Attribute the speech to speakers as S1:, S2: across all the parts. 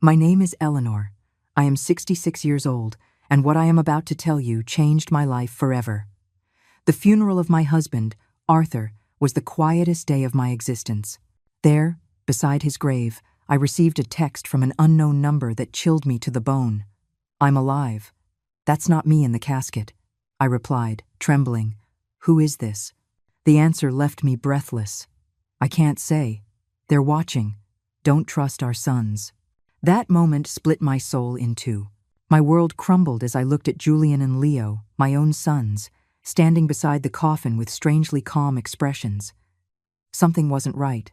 S1: My name is Eleanor. I am 66 years old, and what I am about to tell you changed my life forever. The funeral of my husband, Arthur, was the quietest day of my existence. There, beside his grave, I received a text from an unknown number that chilled me to the bone. "I'm alive. That's not me in the casket," I replied, trembling. "Who is this?" The answer left me breathless. "I can't say. They're watching. Don't trust our sons." That moment split my soul in two. My world crumbled as I looked at Julian and Leo, my own sons, standing beside the coffin with strangely calm expressions. Something wasn't right.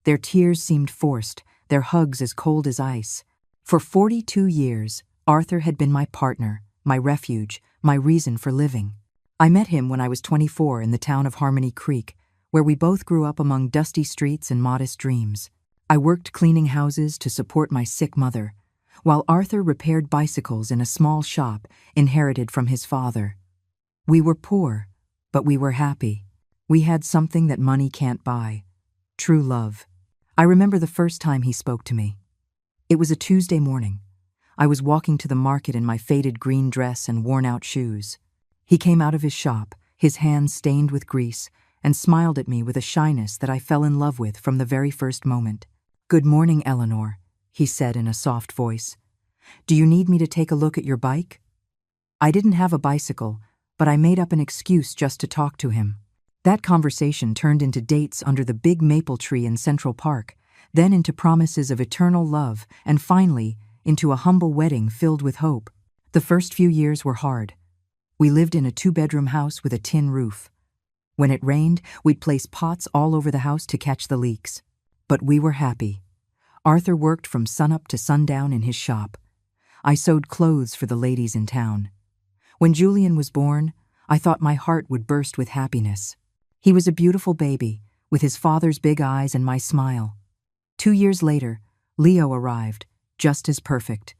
S1: Their tears seemed forced, their hugs as cold as ice. For 42 years, Arthur had been my partner, my refuge, my reason for living. I met him when I was 24 in the town of Harmony Creek, where we both grew up among dusty streets and modest dreams. I worked cleaning houses to support my sick mother, while Arthur repaired bicycles in a small shop inherited from his father. We were poor, but we were happy. We had something that money can't buy: true love. I remember the first time he spoke to me. It was a Tuesday morning. I was walking to the market in my faded green dress and worn-out shoes. He came out of his shop, his hands stained with grease, and smiled at me with a shyness that I fell in love with from the very first moment. "Good morning, Eleanor," he said in a soft voice. "Do you need me to take a look at your bike?" I didn't have a bicycle, but I made up an excuse just to talk to him. That conversation turned into dates under the big maple tree in Central Park, then into promises of eternal love, and finally, into a humble wedding filled with hope. The first few years were hard. We lived in a 2-bedroom house with a tin roof. When it rained, we'd place pots all over the house to catch the leaks. But we were happy. Arthur worked from sunup to sundown in his shop. I sewed clothes for the ladies in town. When Julian was born, I thought my heart would burst with happiness. He was a beautiful baby, with his father's big eyes and my smile. 2 years later, Leo arrived, just as perfect.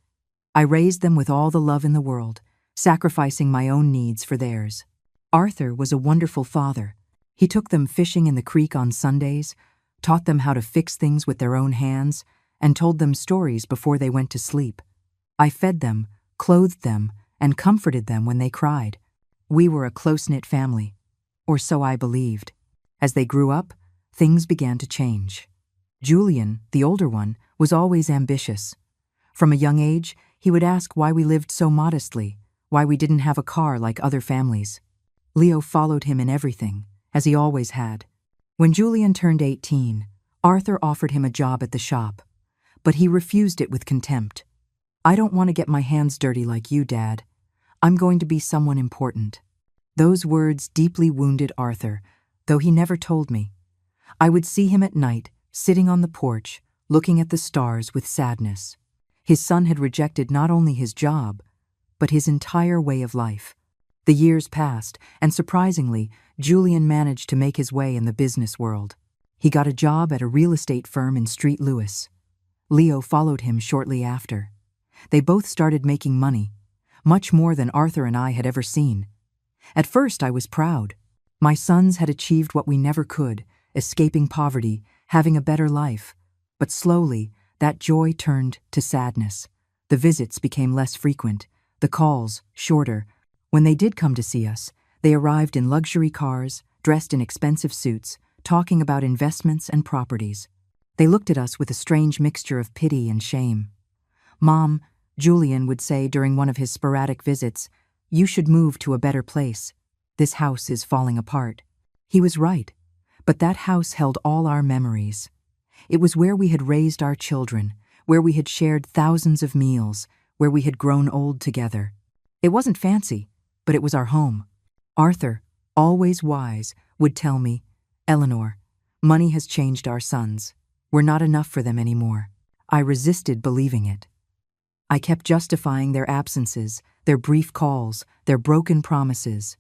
S1: I raised them with all the love in the world, sacrificing my own needs for theirs. Arthur was a wonderful father. He took them fishing in the creek on Sundays, taught them how to fix things with their own hands, and told them stories before they went to sleep. I fed them, clothed them, and comforted them when they cried. We were a close-knit family, or so I believed. As they grew up, things began to change. Julian, the older one, was always ambitious. From a young age, he would ask why we lived so modestly, why we didn't have a car like other families. Leo followed him in everything, as he always had. When Julian turned 18, Arthur offered him a job at the shop, but he refused it with contempt. "I don't want to get my hands dirty like you, Dad. I'm going to be someone important." Those words deeply wounded Arthur, though he never told me. I would see him at night, sitting on the porch, looking at the stars with sadness. His son had rejected not only his job, but his entire way of life. The years passed, and surprisingly, Julian managed to make his way in the business world. He got a job at a real estate firm in Street Louis. Leo followed him shortly after. They both started making money, much more than Arthur and I had ever seen. At first, I was proud. My sons had achieved what we never could, escaping poverty, having a better life. But slowly, that joy turned to sadness. The visits became less frequent, the calls shorter. When they did come to see us, they arrived in luxury cars, dressed in expensive suits, talking about investments and properties. They looked at us with a strange mixture of pity and shame. "Mom," Julian would say during one of his sporadic visits, "you should move to a better place. This house is falling apart." He was right, but that house held all our memories. It was where we had raised our children, where we had shared thousands of meals, where we had grown old together. It wasn't fancy, but it was our home. Arthur, always wise, would tell me, "Eleanor, money has changed our sons. We're not enough for them anymore." I resisted believing it. I kept justifying their absences, their brief calls, their broken promises.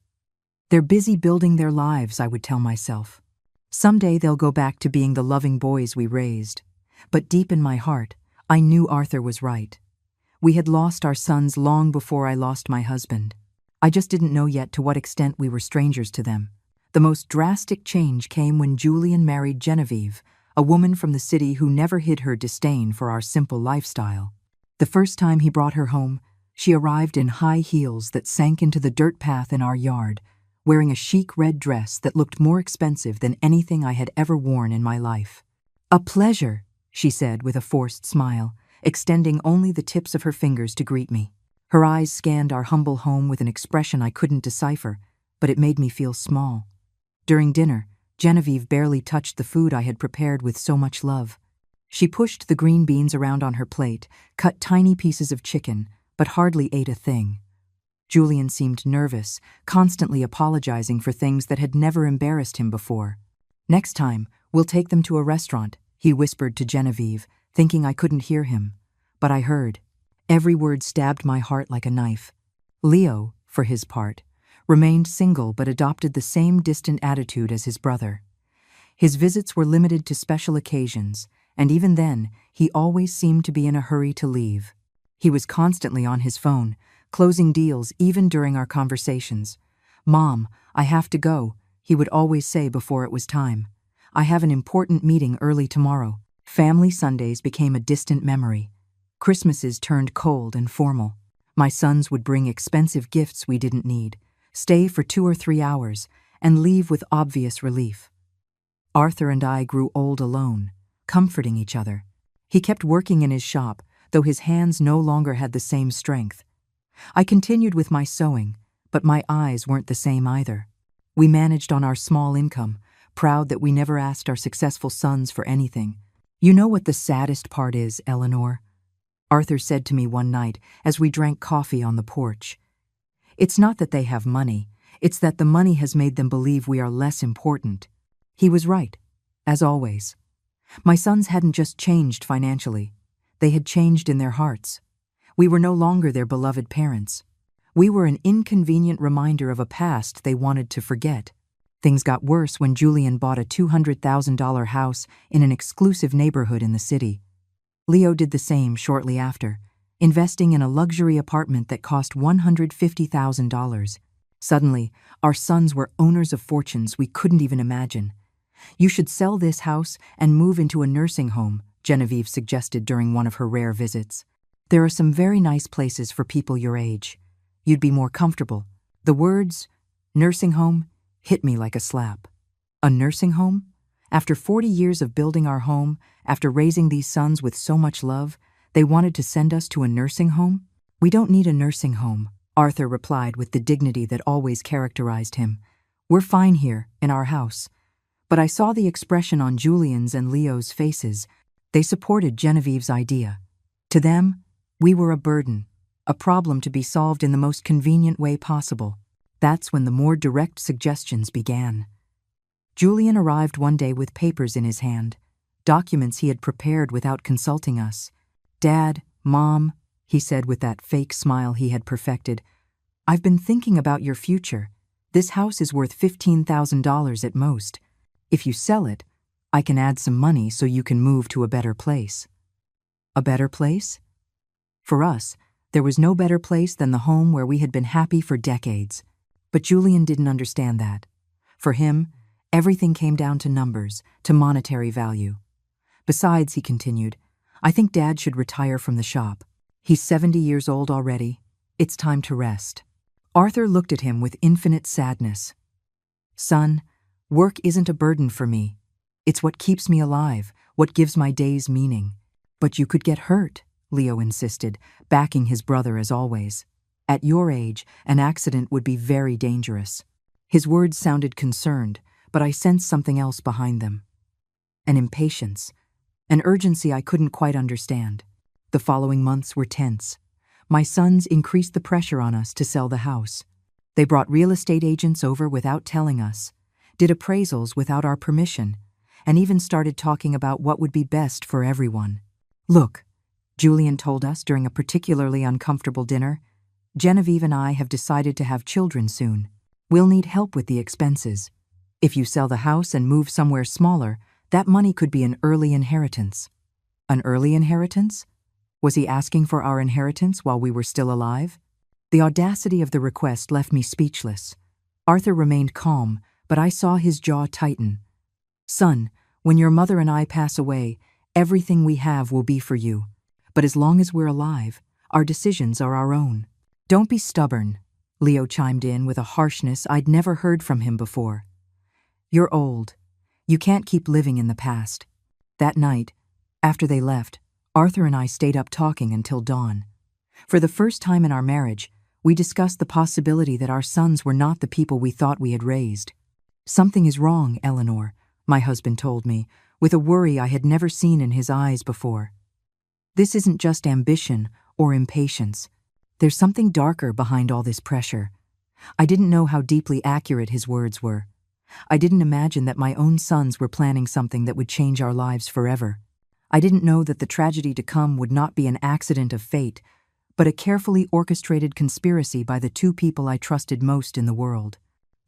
S1: "They're busy building their lives," I would tell myself. "Someday they'll go back to being the loving boys we raised." But deep in my heart, I knew Arthur was right. We had lost our sons long before I lost my husband. I just didn't know yet to what extent we were strangers to them. The most drastic change came when Julian married Genevieve, a woman from the city who never hid her disdain for our simple lifestyle. The first time he brought her home, she arrived in high heels that sank into the dirt path in our yard, wearing a chic red dress that looked more expensive than anything I had ever worn in my life. "A pleasure," she said with a forced smile, extending only the tips of her fingers to greet me. Her eyes scanned our humble home with an expression I couldn't decipher, but it made me feel small. During dinner, Genevieve barely touched the food I had prepared with so much love. She pushed the green beans around on her plate, cut tiny pieces of chicken, but hardly ate a thing. Julian seemed nervous, constantly apologizing for things that had never embarrassed him before. "Next time, we'll take them to a restaurant," he whispered to Genevieve, thinking I couldn't hear him. But I heard. Every word stabbed my heart like a knife. Leo, for his part, remained single but adopted the same distant attitude as his brother. His visits were limited to special occasions, and even then, he always seemed to be in a hurry to leave. He was constantly on his phone, closing deals even during our conversations. "Mom, I have to go," he would always say before it was time. "I have an important meeting early tomorrow." Family Sundays became a distant memory. Christmases turned cold and formal. My sons would bring expensive gifts we didn't need, stay for 2 or 3 hours, and leave with obvious relief. Arthur and I grew old alone, comforting each other. He kept working in his shop, though his hands no longer had the same strength. I continued with my sewing, but my eyes weren't the same either. We managed on our small income, proud that we never asked our successful sons for anything. "You know what the saddest part is, Eleanor?" Arthur said to me one night as we drank coffee on the porch. "It's not that they have money, it's that the money has made them believe we are less important." He was right, as always. My sons hadn't just changed financially, they had changed in their hearts. We were no longer their beloved parents. We were an inconvenient reminder of a past they wanted to forget. Things got worse when Julian bought a $200,000 house in an exclusive neighborhood in the city. Leo did the same shortly after, investing in a luxury apartment that cost $150,000. Suddenly, our sons were owners of fortunes we couldn't even imagine. "You should sell this house and move into a nursing home," Genevieve suggested during one of her rare visits. "There are some very nice places for people your age. You'd be more comfortable." The words, nursing home, hit me like a slap. A nursing home? After 40 years of building our home, after raising these sons with so much love, they wanted to send us to a nursing home? "We don't need a nursing home," Arthur replied with the dignity that always characterized him. "We're fine here, in our house." But I saw the expression on Julian's and Leo's faces. They supported Genevieve's idea. To them, we were a burden, a problem to be solved in the most convenient way possible. That's when the more direct suggestions began. Julian arrived one day with papers in his hand, documents he had prepared without consulting us. "Dad, Mom," he said with that fake smile he had perfected, "I've been thinking about your future. This house is worth $15,000 at most. If you sell it, I can add some money so you can move to a better place." A better place? For us, there was no better place than the home where we had been happy for decades. But Julian didn't understand that. For him, everything came down to numbers, to monetary value. "Besides," he continued, "I think Dad should retire from the shop. He's 70 years old already. It's time to rest." Arthur looked at him with infinite sadness. "Son, work isn't a burden for me. It's what keeps me alive, what gives my days meaning." "But you could get hurt," Leo insisted, backing his brother as always. "At your age, an accident would be very dangerous." His words sounded concerned, but I sensed something else behind them. An impatience, an urgency I couldn't quite understand. The following months were tense. My sons increased the pressure on us to sell the house. They brought real estate agents over without telling us, did appraisals without our permission, and even started talking about what would be best for everyone. "Look," Julian told us during a particularly uncomfortable dinner, "Genevieve and I have decided to have children soon. We'll need help with the expenses. If you sell the house and move somewhere smaller, that money could be an early inheritance." An early inheritance? Was he asking for our inheritance while we were still alive? The audacity of the request left me speechless. Arthur remained calm, but I saw his jaw tighten. "Son, when your mother and I pass away, everything we have will be for you. But as long as we're alive, our decisions are our own. Don't be stubborn, Leo chimed in with a harshness I'd never heard from him before. You're old. You can't keep living in the past. That night, after they left, Arthur and I stayed up talking until dawn. For the first time in our marriage, we discussed the possibility that our sons were not the people we thought we had raised. Something is wrong, Eleanor, my husband told me, with a worry I had never seen in his eyes before. This isn't just ambition or impatience. There's something darker behind all this pressure. I didn't know how deeply accurate his words were. I didn't imagine that my own sons were planning something that would change our lives forever. I didn't know that the tragedy to come would not be an accident of fate, but a carefully orchestrated conspiracy by the two people I trusted most in the world.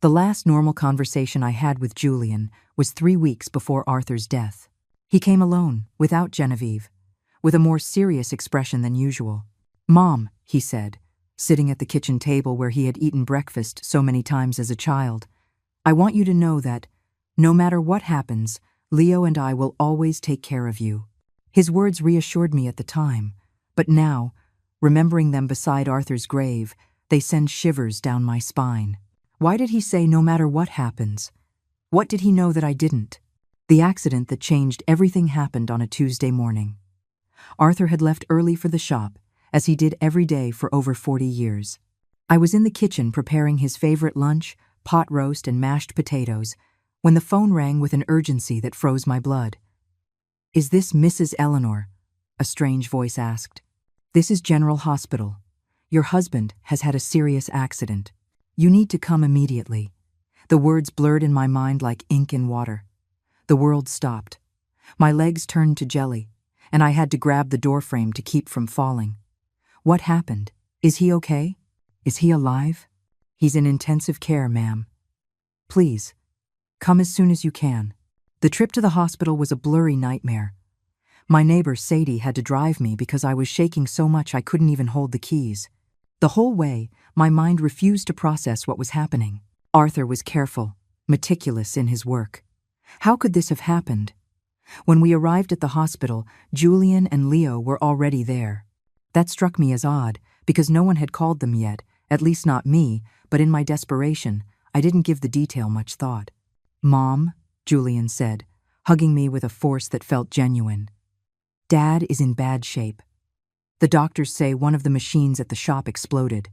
S1: The last normal conversation I had with Julian was 3 weeks before Arthur's death. He came alone, without Genevieve, with a more serious expression than usual. "Mom," he said, sitting at the kitchen table where he had eaten breakfast so many times as a child, "I want you to know that, no matter what happens, Leo and I will always take care of you." His words reassured me at the time, but now, remembering them beside Arthur's grave, they send shivers down my spine. Why did he say no matter what happens? What did he know that I didn't? The accident that changed everything happened on a Tuesday morning. Arthur had left early for the shop, as he did every day for over 40 years. I was in the kitchen preparing his favorite lunch, pot roast and mashed potatoes, when the phone rang with an urgency that froze my blood. "Is this Mrs. Eleanor?" a strange voice asked. "This is General Hospital. Your husband has had a serious accident. You need to come immediately." The words blurred in my mind like ink in water. The world stopped. My legs turned to jelly, and I had to grab the doorframe to keep from falling. What happened? Is he okay? Is he alive? "He's in intensive care, ma'am. Please, come as soon as you can." The trip to the hospital was a blurry nightmare. My neighbor Sadie had to drive me because I was shaking so much I couldn't even hold the keys. The whole way, my mind refused to process what was happening. Arthur was careful, meticulous in his work. How could this have happened? When we arrived at the hospital, Julian and Leo were already there. That struck me as odd, because no one had called them yet, at least not me, but in my desperation, I didn't give the detail much thought. "Mom," Julian said, hugging me with a force that felt genuine. "Dad is in bad shape. The doctors say one of the machines at the shop exploded.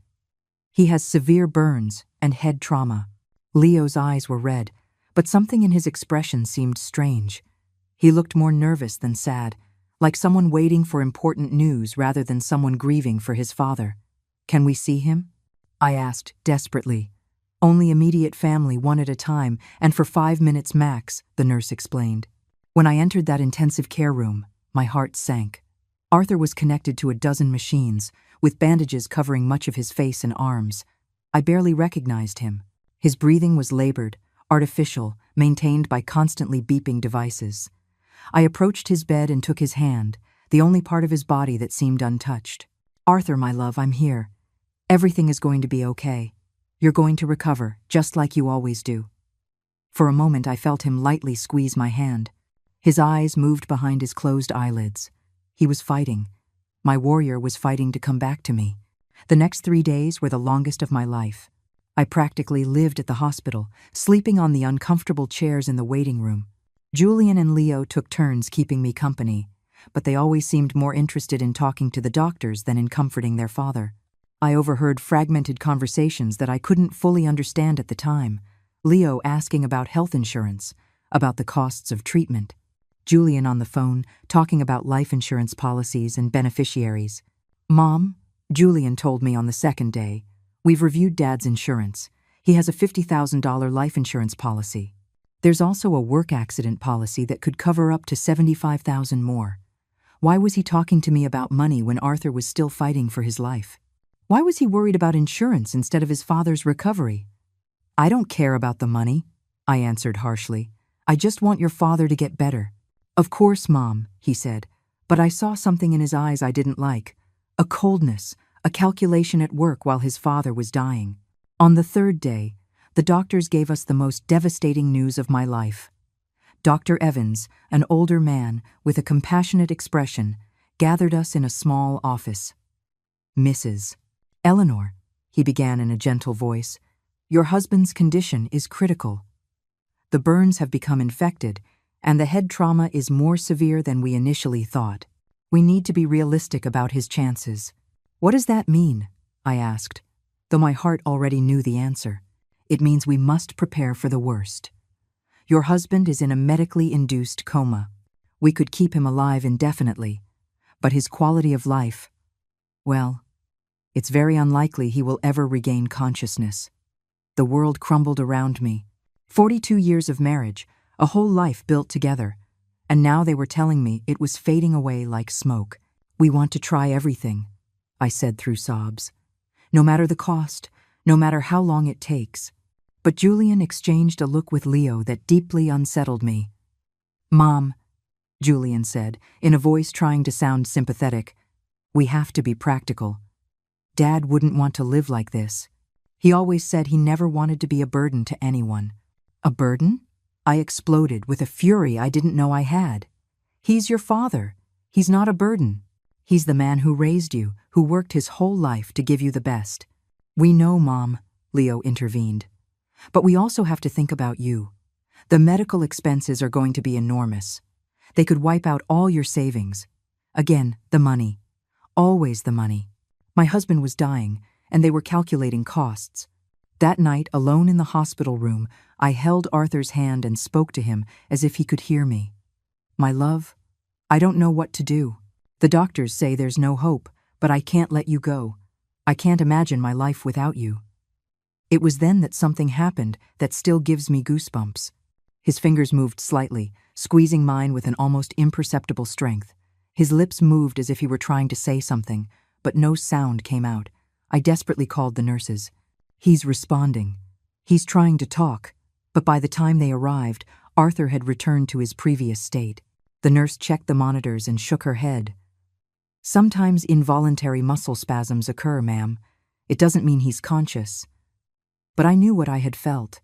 S1: He has severe burns and head trauma." Leo's eyes were red, but something in his expression seemed strange. He looked more nervous than sad, like someone waiting for important news rather than someone grieving for his father. "Can we see him?" I asked desperately. "Only immediate family, one at a time, and for 5 minutes max," the nurse explained. When I entered that intensive care room, my heart sank. Arthur was connected to a dozen machines, with bandages covering much of his face and arms. I barely recognized him. His breathing was labored, artificial, maintained by constantly beeping devices. I approached his bed and took his hand, the only part of his body that seemed untouched. "Arthur, my love, I'm here. Everything is going to be okay. You're going to recover, just like you always do." For a moment I felt him lightly squeeze my hand. His eyes moved behind his closed eyelids. He was fighting. My warrior was fighting to come back to me. The next 3 days were the longest of my life. I practically lived at the hospital, sleeping on the uncomfortable chairs in the waiting room. Julian and Leo took turns keeping me company, but they always seemed more interested in talking to the doctors than in comforting their father. I overheard fragmented conversations that I couldn't fully understand at the time. Leo asking about health insurance, about the costs of treatment. Julian on the phone, talking about life insurance policies and beneficiaries. "Mom," Julian told me on the second day, "we've reviewed Dad's insurance. He has a $50,000 life insurance policy. There's also a work accident policy that could cover up to $75,000 more. Why was he talking to me about money when Arthur was still fighting for his life? Why was he worried about insurance instead of his father's recovery?" "I don't care about the money," I answered harshly. "I just want your father to get better." "Of course, Mom," he said, but I saw something in his eyes I didn't like. A coldness, a calculation at work while his father was dying. On the third day, the doctors gave us the most devastating news of my life. Dr. Evans, an older man with a compassionate expression, gathered us in a small office. "Mrs. Eleanor," he began in a gentle voice, "your husband's condition is critical. The burns have become infected, and the head trauma is more severe than we initially thought. We need to be realistic about his chances." "What does that mean?" I asked, though my heart already knew the answer. "It means we must prepare for the worst. Your husband is in a medically induced coma. We could keep him alive indefinitely, but his quality of life, well, it's very unlikely he will ever regain consciousness." The world crumbled around me. 42 years of marriage, a whole life built together, and now they were telling me it was fading away like smoke. "We want to try everything," I said through sobs. "No matter the cost, no matter how long it takes." But Julian exchanged a look with Leo that deeply unsettled me. "Mom," Julian said, in a voice trying to sound sympathetic, "we have to be practical. Dad wouldn't want to live like this. He always said he never wanted to be a burden to anyone." "A burden?" I exploded with a fury I didn't know I had. "He's your father. He's not a burden. He's the man who raised you, who worked his whole life to give you the best." "We know, Mom," Leo intervened. "But we also have to think about you. The medical expenses are going to be enormous. They could wipe out all your savings. Again, the money. Always the money. My husband was dying, and they were calculating costs. That night, alone in the hospital room, I held Arthur's hand and spoke to him as if he could hear me. "My love, I don't know what to do. The doctors say there's no hope, but I can't let you go. I can't imagine my life without you." It was then that something happened that still gives me goosebumps. His fingers moved slightly, squeezing mine with an almost imperceptible strength. His lips moved as if he were trying to say something, but no sound came out. I desperately called the nurses. "He's responding. He's trying to talk." But by the time they arrived, Arthur had returned to his previous state. The nurse checked the monitors and shook her head. "Sometimes involuntary muscle spasms occur, ma'am. It doesn't mean he's conscious." But I knew what I had felt.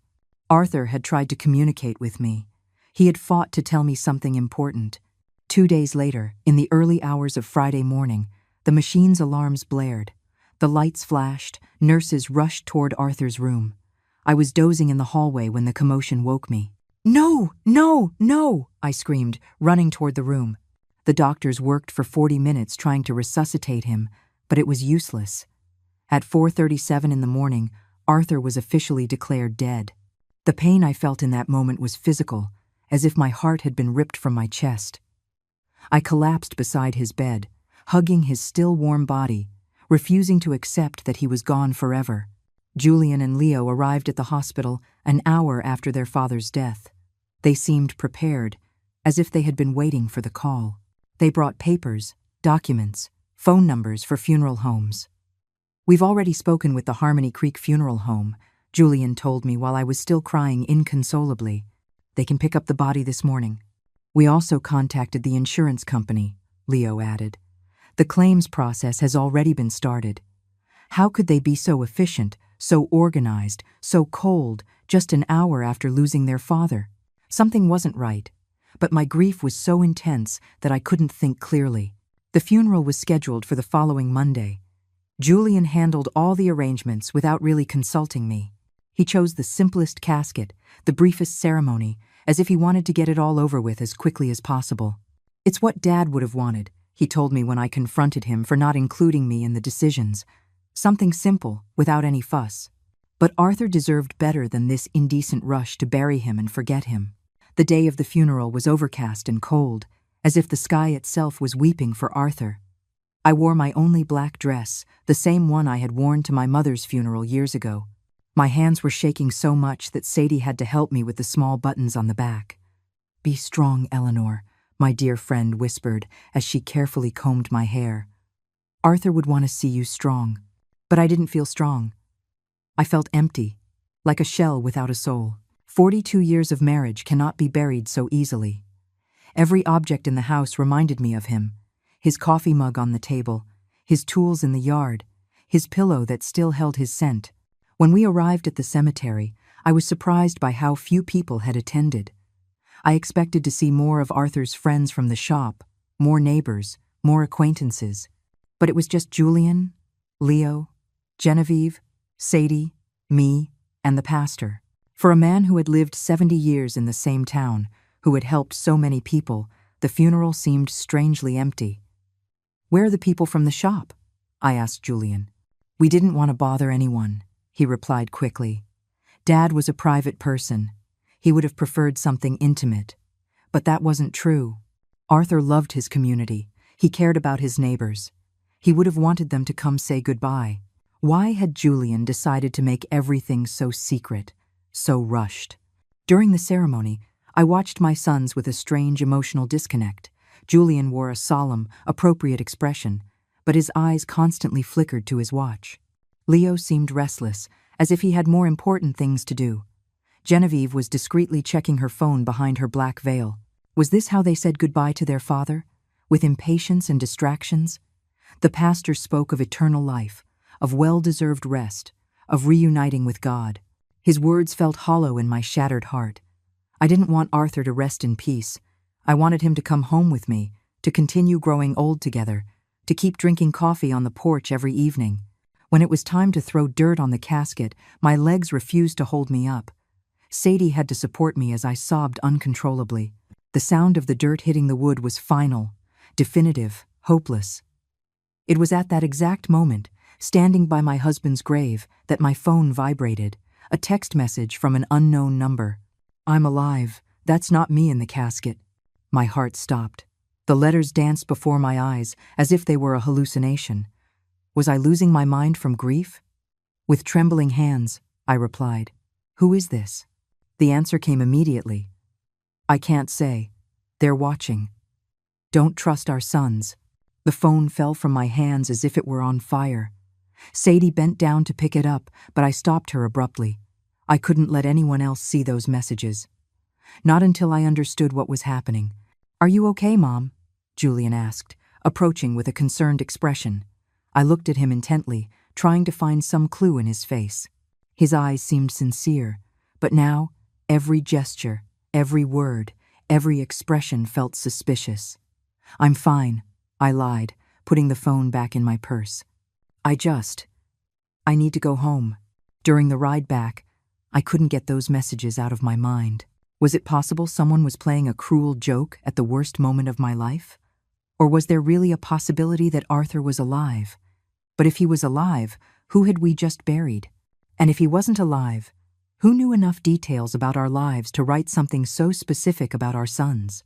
S1: Arthur had tried to communicate with me. He had fought to tell me something important. 2 days later, in the early hours of Friday morning, the machine's alarms blared. The lights flashed, nurses rushed toward Arthur's room. I was dozing in the hallway when the commotion woke me. "No, no, no!" I screamed, running toward the room. The doctors worked for 40 minutes trying to resuscitate him, but it was useless. At 4:37 in the morning, Arthur was officially declared dead. The pain I felt in that moment was physical, as if my heart had been ripped from my chest. I collapsed beside his bed, hugging his still warm body, refusing to accept that he was gone forever. Julian and Leo arrived at the hospital an hour after their father's death. They seemed prepared, as if they had been waiting for the call. They brought papers, documents, phone numbers for funeral homes. "We've already spoken with the Harmony Creek Funeral Home," Julian told me while I was still crying inconsolably. "They can pick up the body this morning." "We also contacted the insurance company," Leo added. "The claims process has already been started." How could they be so efficient, so organized, so cold, just an hour after losing their father? Something wasn't right, but my grief was so intense that I couldn't think clearly. The funeral was scheduled for the following Monday. Julian handled all the arrangements without really consulting me. He chose the simplest casket, the briefest ceremony, as if he wanted to get it all over with as quickly as possible. "It's what Dad would have wanted," he told me when I confronted him for not including me in the decisions. "Something simple, without any fuss." But Arthur deserved better than this indecent rush to bury him and forget him. The day of the funeral was overcast and cold, as if the sky itself was weeping for Arthur. I wore my only black dress, the same one I had worn to my mother's funeral years ago. My hands were shaking so much that Sadie had to help me with the small buttons on the back. "Be strong, Eleanor," my dear friend whispered as she carefully combed my hair. "Arthur would want to see you strong." But I didn't feel strong. I felt empty, like a shell without a soul. 42 years of marriage cannot be buried so easily. Every object in the house reminded me of him. His coffee mug on the table, his tools in the yard, his pillow that still held his scent. When we arrived at the cemetery, I was surprised by how few people had attended. I expected to see more of Arthur's friends from the shop, more neighbors, more acquaintances. But it was just Julian, Leo, Genevieve, Sadie, me, and the pastor. For a man who had lived 70 years in the same town, who had helped so many people, the funeral seemed strangely empty. "Where are the people from the shop?" I asked Julian. "We didn't want to bother anyone," he replied quickly. "Dad was a private person. He would have preferred something intimate. But that wasn't true. Arthur loved his community. He cared about his neighbors. He would have wanted them to come say goodbye. Why had Julian decided to make everything so secret, so rushed? During the ceremony, I watched my sons with a strange emotional disconnect. Julian wore a solemn, appropriate expression, but his eyes constantly flickered to his watch. Leo seemed restless, as if he had more important things to do. Genevieve was discreetly checking her phone behind her black veil. Was this how they said goodbye to their father? With impatience and distractions? The pastor spoke of eternal life, of well-deserved rest, of reuniting with God. His words felt hollow in my shattered heart. I didn't want Arthur to rest in peace. I wanted him to come home with me, to continue growing old together, to keep drinking coffee on the porch every evening. When it was time to throw dirt on the casket, my legs refused to hold me up. Sadie had to support me as I sobbed uncontrollably. The sound of the dirt hitting the wood was final, definitive, hopeless. It was at that exact moment, standing by my husband's grave, that my phone vibrated, a text message from an unknown number. "I'm alive. That's not me in the casket." My heart stopped. The letters danced before my eyes, as if they were a hallucination. Was I losing my mind from grief? With trembling hands, I replied, "Who is this?" The answer came immediately. "I can't say. They're watching. Don't trust our sons." The phone fell from my hands as if it were on fire. Sadie bent down to pick it up, but I stopped her abruptly. I couldn't let anyone else see those messages. Not until I understood what was happening. "Are you okay, Mom?" Julian asked, approaching with a concerned expression. I looked at him intently, trying to find some clue in his face. His eyes seemed sincere, but now, every gesture, every word, every expression felt suspicious. "I'm fine," I lied, putting the phone back in my purse. I need to go home." During the ride back, I couldn't get those messages out of my mind. Was it possible someone was playing a cruel joke at the worst moment of my life? Or was there really a possibility that Arthur was alive? But if he was alive, who had we just buried? And if he wasn't alive, who knew enough details about our lives to write something so specific about our sons?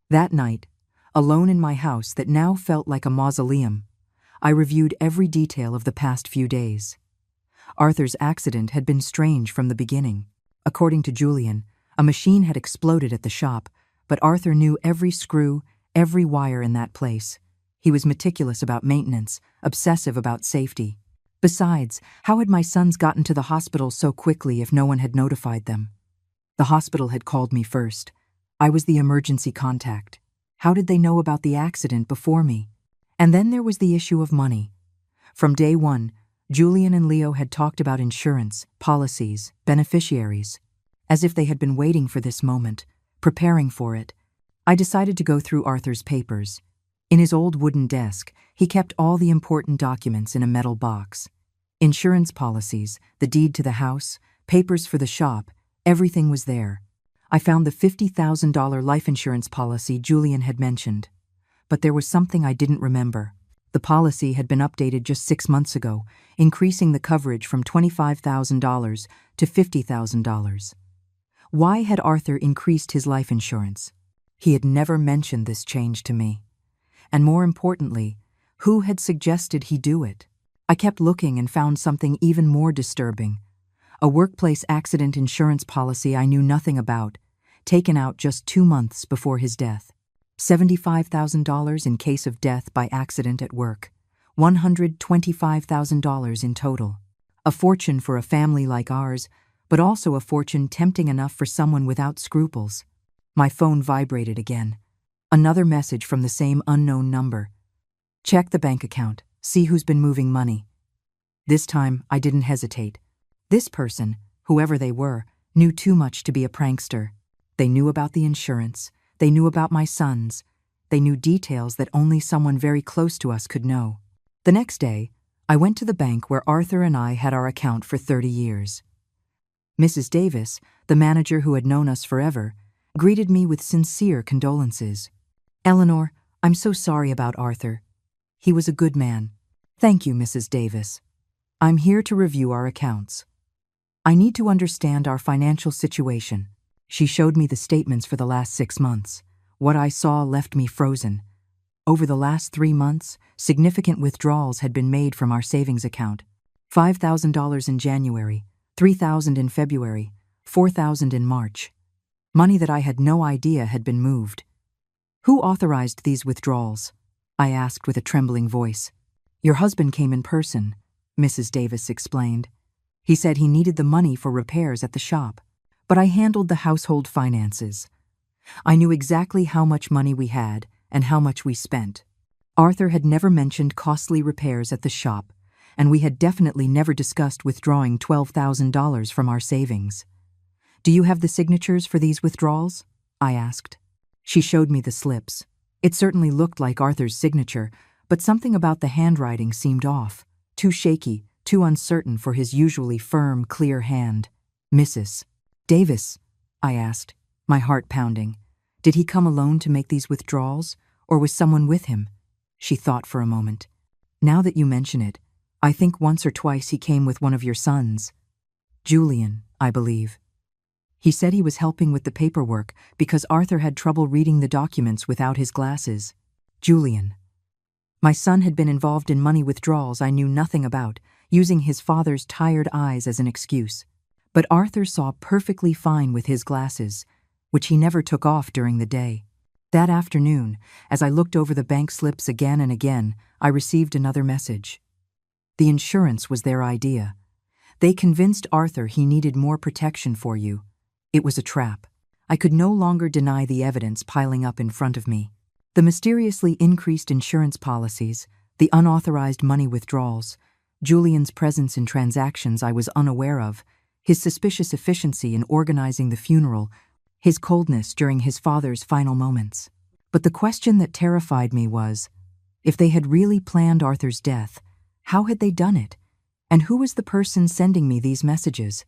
S1: That night, alone in my house that now felt like a mausoleum, I reviewed every detail of the past few days. Arthur's accident had been strange from the beginning. According to Julian, a machine had exploded at the shop, but Arthur knew every screw, every wire in that place. He was meticulous about maintenance, obsessive about safety. Besides, how had my sons gotten to the hospital so quickly if no one had notified them? The hospital had called me first. I was the emergency contact. How did they know about the accident before me? And then there was the issue of money. From day one, Julian and Leo had talked about insurance, policies, beneficiaries, as if they had been waiting for this moment, preparing for it. I decided to go through Arthur's papers. In his old wooden desk, he kept all the important documents in a metal box. Insurance policies, the deed to the house, papers for the shop, everything was there. I found the $50,000 life insurance policy Julian had mentioned. But there was something I didn't remember. The policy had been updated just 6 months ago, increasing the coverage from $25,000 to $50,000. Why had Arthur increased his life insurance? He had never mentioned this change to me. And more importantly, who had suggested he do it? I kept looking and found something even more disturbing. A workplace accident insurance policy I knew nothing about, taken out just 2 months before his death. $75,000 in case of death by accident at work. $125,000 in total. A fortune for a family like ours, but also a fortune tempting enough for someone without scruples. My phone vibrated again. Another message from the same unknown number. "Check the bank account. See who's been moving money." This time, I didn't hesitate. This person, whoever they were, knew too much to be a prankster. They knew about the insurance. They knew about my sons. They knew details that only someone very close to us could know. The next day, I went to the bank where Arthur and I had our account for 30 years. Mrs. Davis, the manager who had known us forever, greeted me with sincere condolences. "Eleanor, I'm so sorry about Arthur. He was a good man." "Thank you, Mrs. Davis. I'm here to review our accounts. I need to understand our financial situation." She showed me the statements for the last 6 months. What I saw left me frozen. Over the last 3 months, significant withdrawals had been made from our savings account. $5,000 in January, $3,000 in February, $4,000 in March. Money that I had no idea had been moved. "Who authorized these withdrawals?" I asked with a trembling voice. "Your husband came in person," Mrs. Davis explained. "He said he needed the money for repairs at the shop, but I handled the household finances. I knew exactly how much money we had and how much we spent. Arthur had never mentioned costly repairs at the shop, and we had definitely never discussed withdrawing $12,000 from our savings." "Do you have the signatures for these withdrawals?" I asked. She showed me the slips. It certainly looked like Arthur's signature, but something about the handwriting seemed off, too shaky, too uncertain for his usually firm, clear hand. "Mrs. Davis," I asked, my heart pounding. "Did he come alone to make these withdrawals, or was someone with him?" She thought for a moment. "Now that you mention it, I think once or twice he came with one of your sons. Julian, I believe. He said he was helping with the paperwork because Arthur had trouble reading the documents without his glasses." Julian. My son had been involved in money withdrawals I knew nothing about, using his father's tired eyes as an excuse. But Arthur saw perfectly fine with his glasses, which he never took off during the day. That afternoon, as I looked over the bank slips again and again, I received another message. The insurance was their idea. They convinced Arthur he needed more protection for you. It was a trap. I could no longer deny the evidence piling up in front of me. The mysteriously increased insurance policies, the unauthorized money withdrawals, Julian's presence in transactions I was unaware of, his suspicious efficiency in organizing the funeral, his coldness during his father's final moments. But the question that terrified me was, if they had really planned Arthur's death, how had they done it? And who was the person sending me these messages?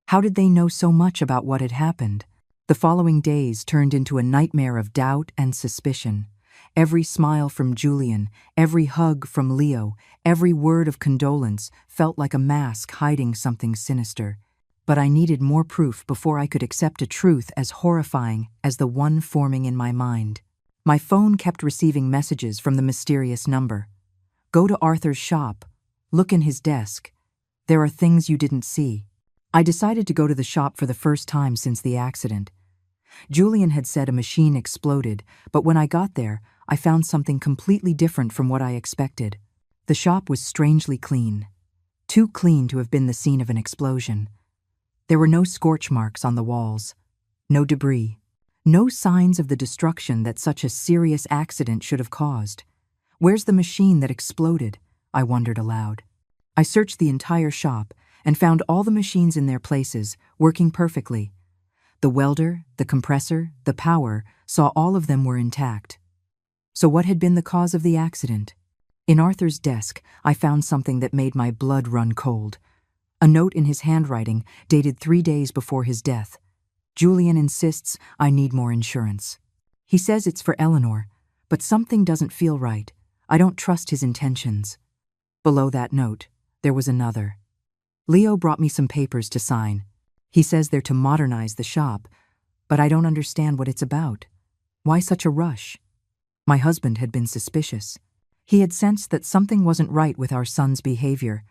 S1: How did they know so much about what had happened? The following days turned into a nightmare of doubt and suspicion. Every smile from Julian, every hug from Leo, every word of condolence felt like a mask hiding something sinister. But I needed more proof before I could accept a truth as horrifying as the one forming in my mind. My phone kept receiving messages from the mysterious number. "Go to Arthur's shop. Look in his desk. There are things you didn't see." I decided to go to the shop for the first time since the accident. Julian had said a machine exploded, but when I got there, I found something completely different from what I expected. The shop was strangely clean. Too clean to have been the scene of an explosion. There were no scorch marks on the walls, no debris, no signs of the destruction that such a serious accident should have caused. "Where's the machine that exploded?" I wondered aloud. I searched the entire shop and found all the machines in their places, working perfectly. The welder, the compressor, the power, saw all of them were intact. So what had been the cause of the accident? In Arthur's desk, I found something that made my blood run cold. A note in his handwriting, dated 3 days before his death. "Julian insists I need more insurance. He says it's for Eleanor, but something doesn't feel right. I don't trust his intentions." Below that note, there was another. "Leo brought me some papers to sign. He says they're to modernize the shop, but I don't understand what it's about. Why such a rush?" My husband had been suspicious. He had sensed that something wasn't right with our son's behavior,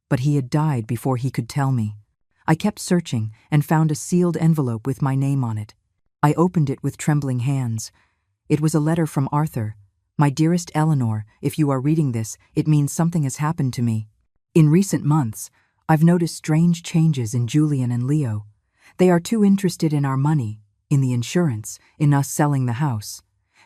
S1: but he had died before he could tell me. I kept searching and found a sealed envelope with my name on it. I opened it with trembling hands. It was a letter from Arthur. "My dearest Eleanor, if you are reading this, it means something has happened to me. In recent months, I've noticed strange changes in Julian and Leo. They are too interested in our money, in the insurance, in us selling the house.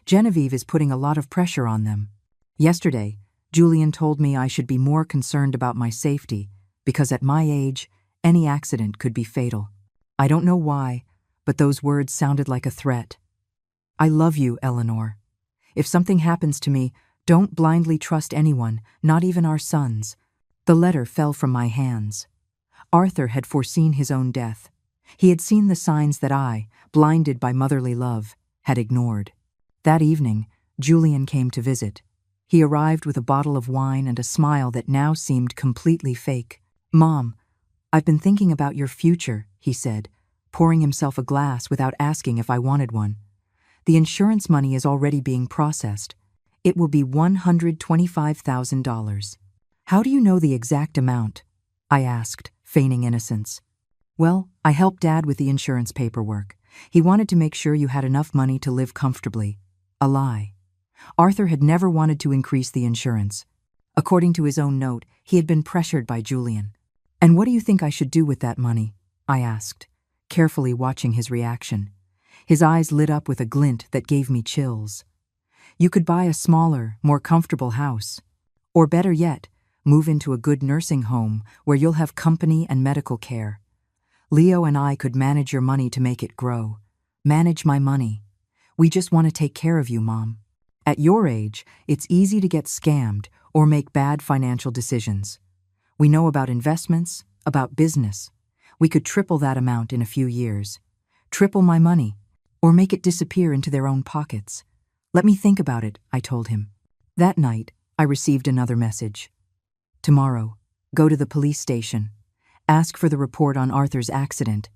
S1: Genevieve is putting a lot of pressure on them. Yesterday, Julian told me I should be more concerned about my safety, because at my age, any accident could be fatal. I don't know why, but those words sounded like a threat. I love you, Eleanor. If something happens to me, don't blindly trust anyone, not even our sons." The letter fell from my hands. Arthur had foreseen his own death. He had seen the signs that I, blinded by motherly love, had ignored. That evening, Julian came to visit. He arrived with a bottle of wine and a smile that now seemed completely fake. "Mom, I've been thinking about your future," he said, pouring himself a glass without asking if I wanted one. "The insurance money is already being processed. It will be $125,000. "How do you know the exact amount?" I asked, feigning innocence. "Well, I helped Dad with the insurance paperwork. He wanted to make sure you had enough money to live comfortably." A lie. Arthur had never wanted to increase the insurance. According to his own note, he had been pressured by Julian. "And what do you think I should do with that money?" I asked, carefully watching his reaction. His eyes lit up with a glint that gave me chills. "You could buy a smaller, more comfortable house. Or better yet, move into a good nursing home where you'll have company and medical care. Leo and I could manage your money to make it grow. Manage my money. We just want to take care of you, Mom. At your age, it's easy to get scammed or make bad financial decisions. We know about investments, about business. We could triple that amount in a few years. Triple my money, or make it disappear into their own pockets. Let me think about it," I told him. That night, I received another message. "Tomorrow, go to the police station. Ask for the report on Arthur's accident.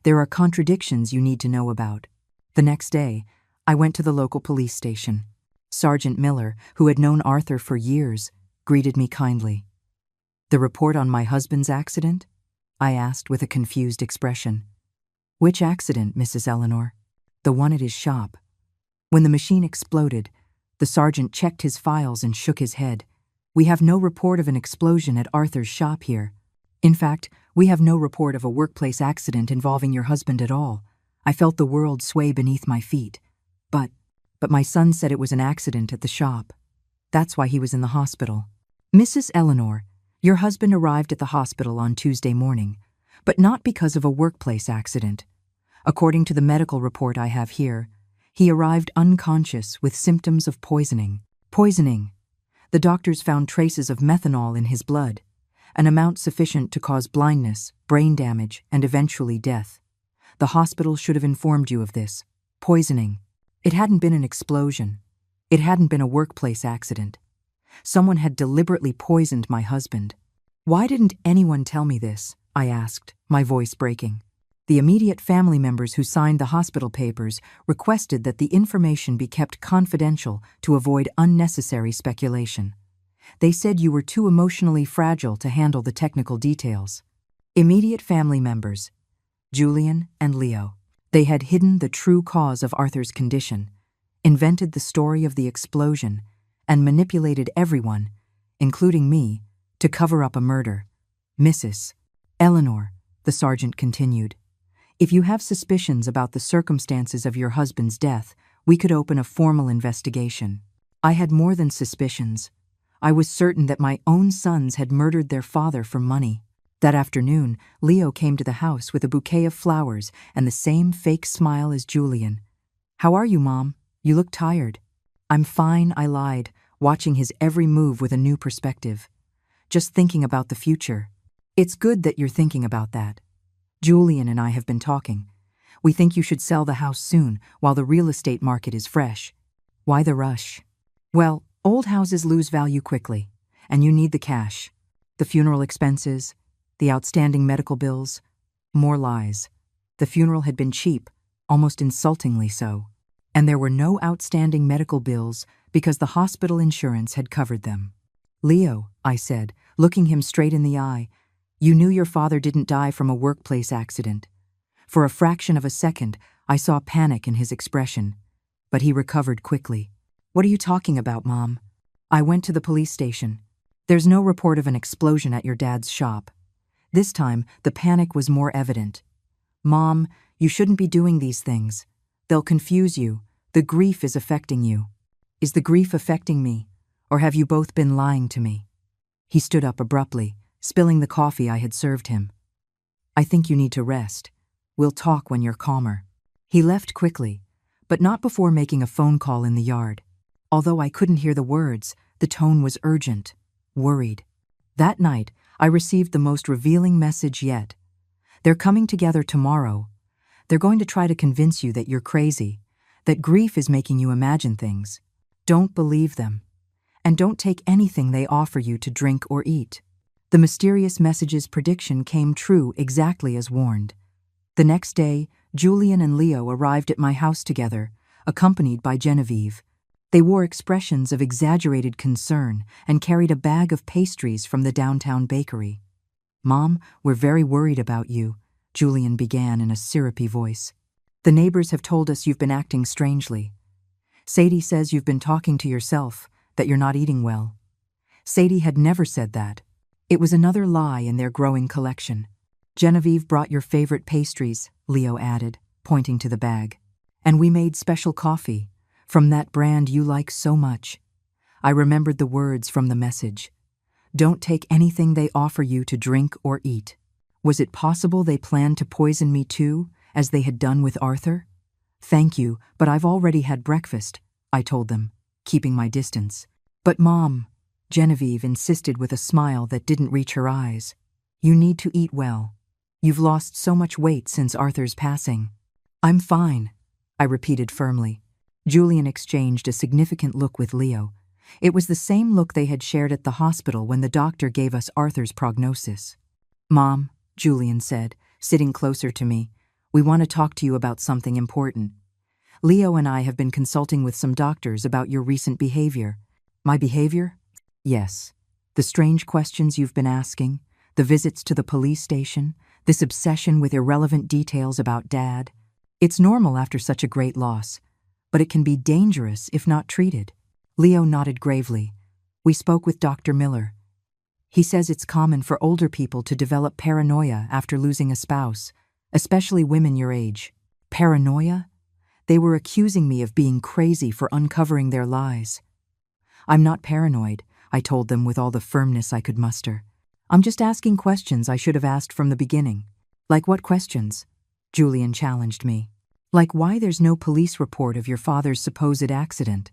S1: There are contradictions you need to know about." The next day, I went to the local police station. Sergeant Miller, who had known Arthur for years, greeted me kindly. "The report on my husband's accident?" I asked with a confused expression. "Which accident, Mrs. Eleanor?" "The one at his shop." When the machine exploded, the sergeant checked his files and shook his head. "We have no report of an explosion at Arthur's shop here. In fact, we have no report of a workplace accident involving your husband at all." I felt the world sway beneath my feet. But my son said it was an accident at the shop. That's why he was in the hospital." "Mrs. Eleanor, your husband arrived at the hospital on Tuesday morning, but not because of a workplace accident. According to the medical report I have here, he arrived unconscious with symptoms of poisoning. Poisoning. The doctors found traces of methanol in his blood, an amount sufficient to cause blindness, brain damage, and eventually death. The hospital should have informed you of this. Poisoning. It hadn't been an explosion. It hadn't been a workplace accident. Someone had deliberately poisoned my husband. Why didn't anyone tell me this?" I asked, my voice breaking. The immediate family members who signed the hospital papers requested that the information be kept confidential to avoid unnecessary speculation. They said you were too emotionally fragile to handle the technical details. Immediate family members, Julian and Leo. They had hidden the true cause of Arthur's condition, invented the story of the explosion, and manipulated everyone, including me, to cover up a murder. "Mrs. Eleanor," the sergeant continued, "if you have suspicions about the circumstances of your husband's death, we could open a formal investigation." I had more than suspicions. I was certain that my own sons had murdered their father for money. That afternoon, Leo came to the house with a bouquet of flowers and the same fake smile as Julian. "How are you, Mom? You look tired." "I'm fine," I lied, watching his every move with a new perspective. "Just thinking about the future." "It's good that you're thinking about that. Julian and I have been talking. We think you should sell the house soon while the real estate market is fresh." "Why the rush?" "Well, old houses lose value quickly, and you need the cash. The funeral expenses, the outstanding medical bills." More lies. The funeral had been cheap, almost insultingly so. And there were no outstanding medical bills because the hospital insurance had covered them. "Leo," I said, looking him straight in the eye, "you knew your father didn't die from a workplace accident." For a fraction of a second, I saw panic in his expression, but he recovered quickly. "What are you talking about, Mom?" "I went to the police station. There's no report of an explosion at your dad's shop." This time, the panic was more evident. "Mom, you shouldn't be doing these things. They'll confuse you. The grief is affecting you." "Is the grief affecting me, or have you both been lying to me?" He stood up abruptly, spilling the coffee I had served him. "I think you need to rest. We'll talk when you're calmer." He left quickly, but not before making a phone call in the yard. Although I couldn't hear the words, the tone was urgent, worried. That night, I received the most revealing message yet. They're coming together tomorrow. They're going to try to convince you that you're crazy, that grief is making you imagine things. Don't believe them. And don't take anything they offer you to drink or eat. The mysterious message's prediction came true exactly as warned. The next day, Julian and Leo arrived at my house together, accompanied by Genevieve. They wore expressions of exaggerated concern and carried a bag of pastries from the downtown bakery. "Mom, we're very worried about you," Julian began in a syrupy voice. "The neighbors have told us you've been acting strangely. Sadie says you've been talking to yourself, that you're not eating well." Sadie had never said that. It was another lie in their growing collection. "Genevieve brought your favorite pastries," Leo added, pointing to the bag. "And we made special coffee, from that brand you like so much." I remembered the words from the message. "Don't take anything they offer you to drink or eat." Was it possible they planned to poison me too, as they had done with Arthur? "Thank you, but I've already had breakfast," I told them, keeping my distance. "But Mom," Genevieve insisted with a smile that didn't reach her eyes, "you need to eat well. You've lost so much weight since Arthur's passing." "I'm fine," I repeated firmly. Julian exchanged a significant look with Leo. It was the same look they had shared at the hospital when the doctor gave us Arthur's prognosis. "Mom," Julian said, sitting closer to me, "we want to talk to you about something important. Leo and I have been consulting with some doctors about your recent behavior." "My behavior?" "Yes. The strange questions you've been asking, the visits to the police station, this obsession with irrelevant details about Dad. It's normal after such a great loss, but it can be dangerous if not treated." Leo nodded gravely. "We spoke with Dr. Miller. He says it's common for older people to develop paranoia after losing a spouse, especially women your age." "Paranoia?" They were accusing me of being crazy for uncovering their lies. "I'm not paranoid," I told them with all the firmness I could muster. "I'm just asking questions I should have asked from the beginning." "Like what questions?" Julian challenged me. "Like why there's no police report of your father's supposed accident.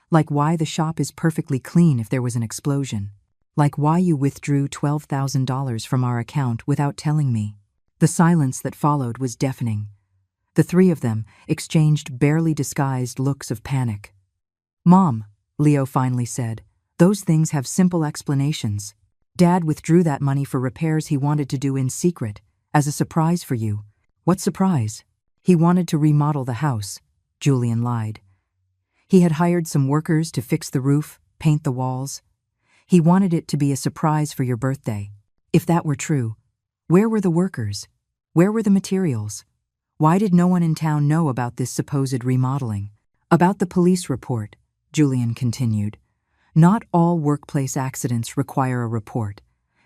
S1: Like why the shop is perfectly clean if there was an explosion. Like why you withdrew $12,000 from our account without telling me." The silence that followed was deafening. The three of them exchanged barely disguised looks of panic. "Mom," Leo finally said, "those things have simple explanations. Dad withdrew that money for repairs he wanted to do in secret, as a surprise for you." "What surprise?" "He wanted to remodel the house," Julian lied. "He had hired some workers to fix the roof, paint the walls. He wanted it to be a surprise for your birthday." If that were true, where were the workers? Where were the materials? Why did no one in town know about this supposed remodeling? "About the police report," Julian continued. "Not all workplace accidents require a report,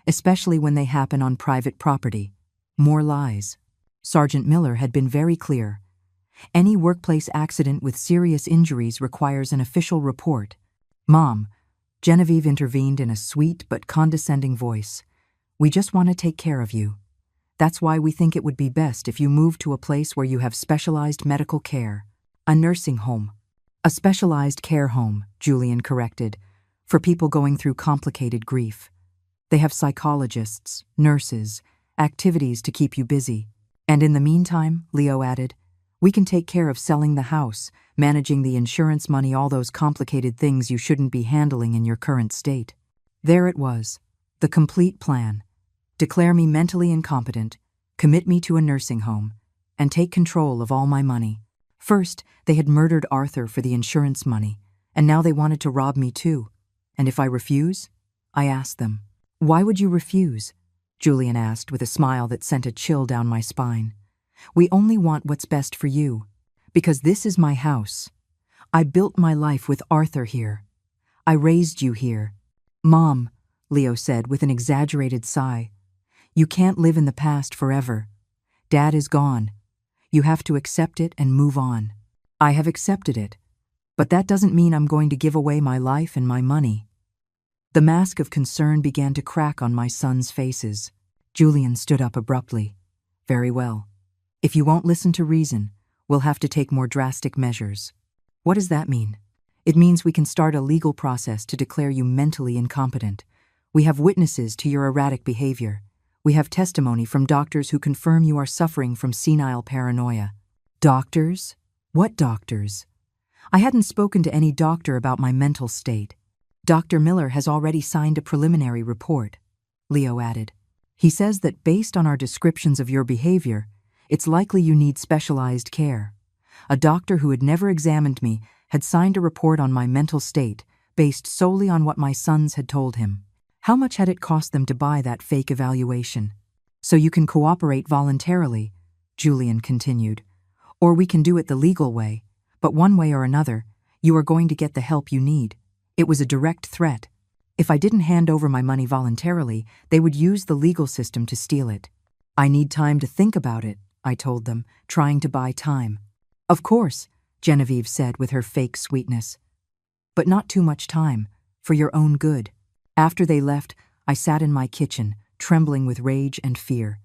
S1: especially when they happen on private property." More lies. Sergeant Miller had been very clear. Any workplace accident with serious injuries requires an official report. "Mom," Genevieve intervened in a sweet but condescending voice, "we just want to take care of you. That's why we think it would be best if you moved to a place where you have specialized medical care. A nursing home." "A specialized care home," Julian corrected, "for people going through complicated grief. They have psychologists, nurses, activities to keep you busy. And in the meantime," Leo added, "we can take care of selling the house, managing the insurance money, all those complicated things you shouldn't be handling in your current state." There it was, the complete plan. Declare me mentally incompetent, commit me to a nursing home, and take control of all my money. First, they had murdered Arthur for the insurance money, and now they wanted to rob me too. And if I refuse? I asked them. "Why would you refuse?" Julian asked with a smile that sent a chill down my spine. "We only want what's best for you, because this is my house. I built my life with Arthur here. I raised you here." "Mom," Leo said with an exaggerated sigh, "you can't live in the past forever. Dad is gone. You have to accept it and move on." "I have accepted it, but that doesn't mean I'm going to give away my life and my money." The mask of concern began to crack on my sons' faces. Julian stood up abruptly. "Very well. If you won't listen to reason, we'll have to take more drastic measures." "What does that mean?" It means we can start a legal process to declare you mentally incompetent. We have witnesses to your erratic behavior. We have testimony from doctors who confirm you are suffering from senile paranoia. Doctors? What doctors? I hadn't spoken to any doctor about my mental state. Dr. Miller has already signed a preliminary report, Leo added. He says that based on our descriptions of your behavior, it's likely you need specialized care. A doctor who had never examined me had signed a report on my mental state based solely on what my sons had told him. How much had it cost them to buy that fake evaluation? So you can cooperate voluntarily, Julian continued. Or we can do it the legal way, but one way or another, you are going to get the help you need. It was a direct threat. If I didn't hand over my money voluntarily, they would use the legal system to steal it. I need time to think about it, I told them, trying to buy time. Of course, Genevieve said with her fake sweetness. But not too much time, for your own good. After they left, I sat in my kitchen, trembling with rage and fear.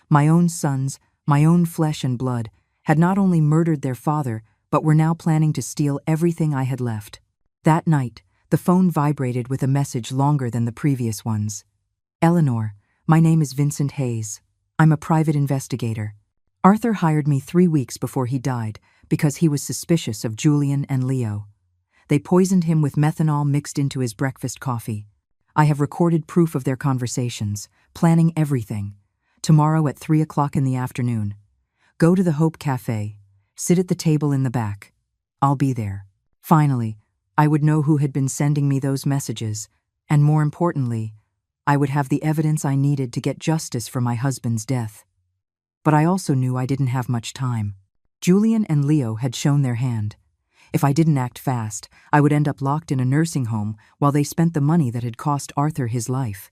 S1: My own sons, my own flesh and blood, had not only murdered their father, but were now planning to steal everything I had left. That night, the phone vibrated with a message longer than the previous ones. Eleanor, my name is Vincent Hayes. I'm a private investigator. Arthur hired me 3 weeks before he died because he was suspicious of Julian and Leo. They poisoned him with methanol mixed into his breakfast coffee. I have recorded proof of their conversations, planning everything. Tomorrow at 3 o'clock in the afternoon. Go to the Hope Cafe. Sit at the table in the back. I'll be there. Finally, I would know who had been sending me those messages, and more importantly, I would have the evidence I needed to get justice for my husband's death. But I also knew I didn't have much time. Julian and Leo had shown their hand. If I didn't act fast, I would end up locked in a nursing home while they spent the money that had cost Arthur his life.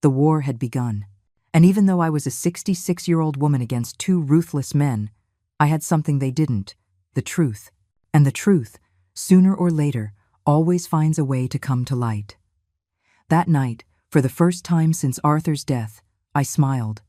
S1: The war had begun. And even though I was a 66-year-old woman against 2 ruthless men, I had something they didn't, the truth. And the truth, sooner or later, always finds a way to come to light. That night, for the first time since Arthur's death, I smiled,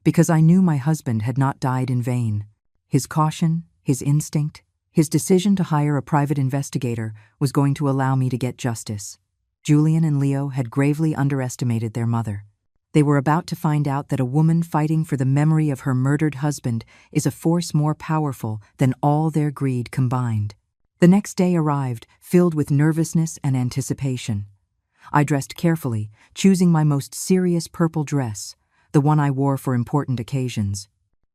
S1: because I knew my husband had not died in vain. His caution, his instinct, his decision to hire a private investigator was going to allow me to get justice. Julian and Leo had gravely underestimated their mother. They were about to find out that a woman fighting for the memory of her murdered husband is a force more powerful than all their greed combined. The next day arrived, filled with nervousness and anticipation. I dressed carefully, choosing my most serious purple dress, the one I wore for important occasions.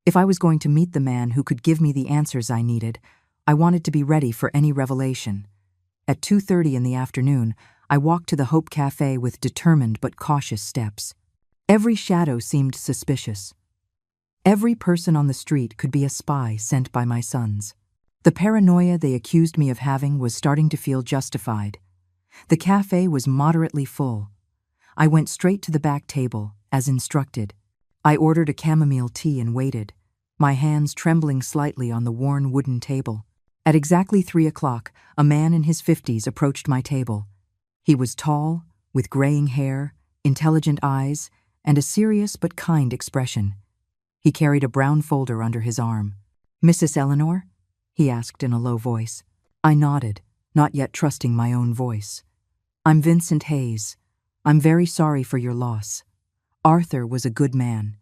S1: If I was going to meet the man who could give me the answers I needed, I wanted to be ready for any revelation. At 2:30 in the afternoon, I walked to the Hope Cafe with determined but cautious steps. Every shadow seemed suspicious. Every person on the street could be a spy sent by my sons. The paranoia they accused me of having was starting to feel justified. The cafe was moderately full. I went straight to the back table, as instructed. I ordered a chamomile tea and waited, my hands trembling slightly on the worn wooden table. At exactly 3 o'clock, a man in his 50s approached my table. He was tall, with graying hair, intelligent eyes, and a serious but kind expression. He carried a brown folder under his arm. "Mrs. Eleanor?" he asked in a low voice. I nodded, not yet trusting my own voice. "I'm Vincent Hayes. I'm very sorry for your loss. Arthur was a good man."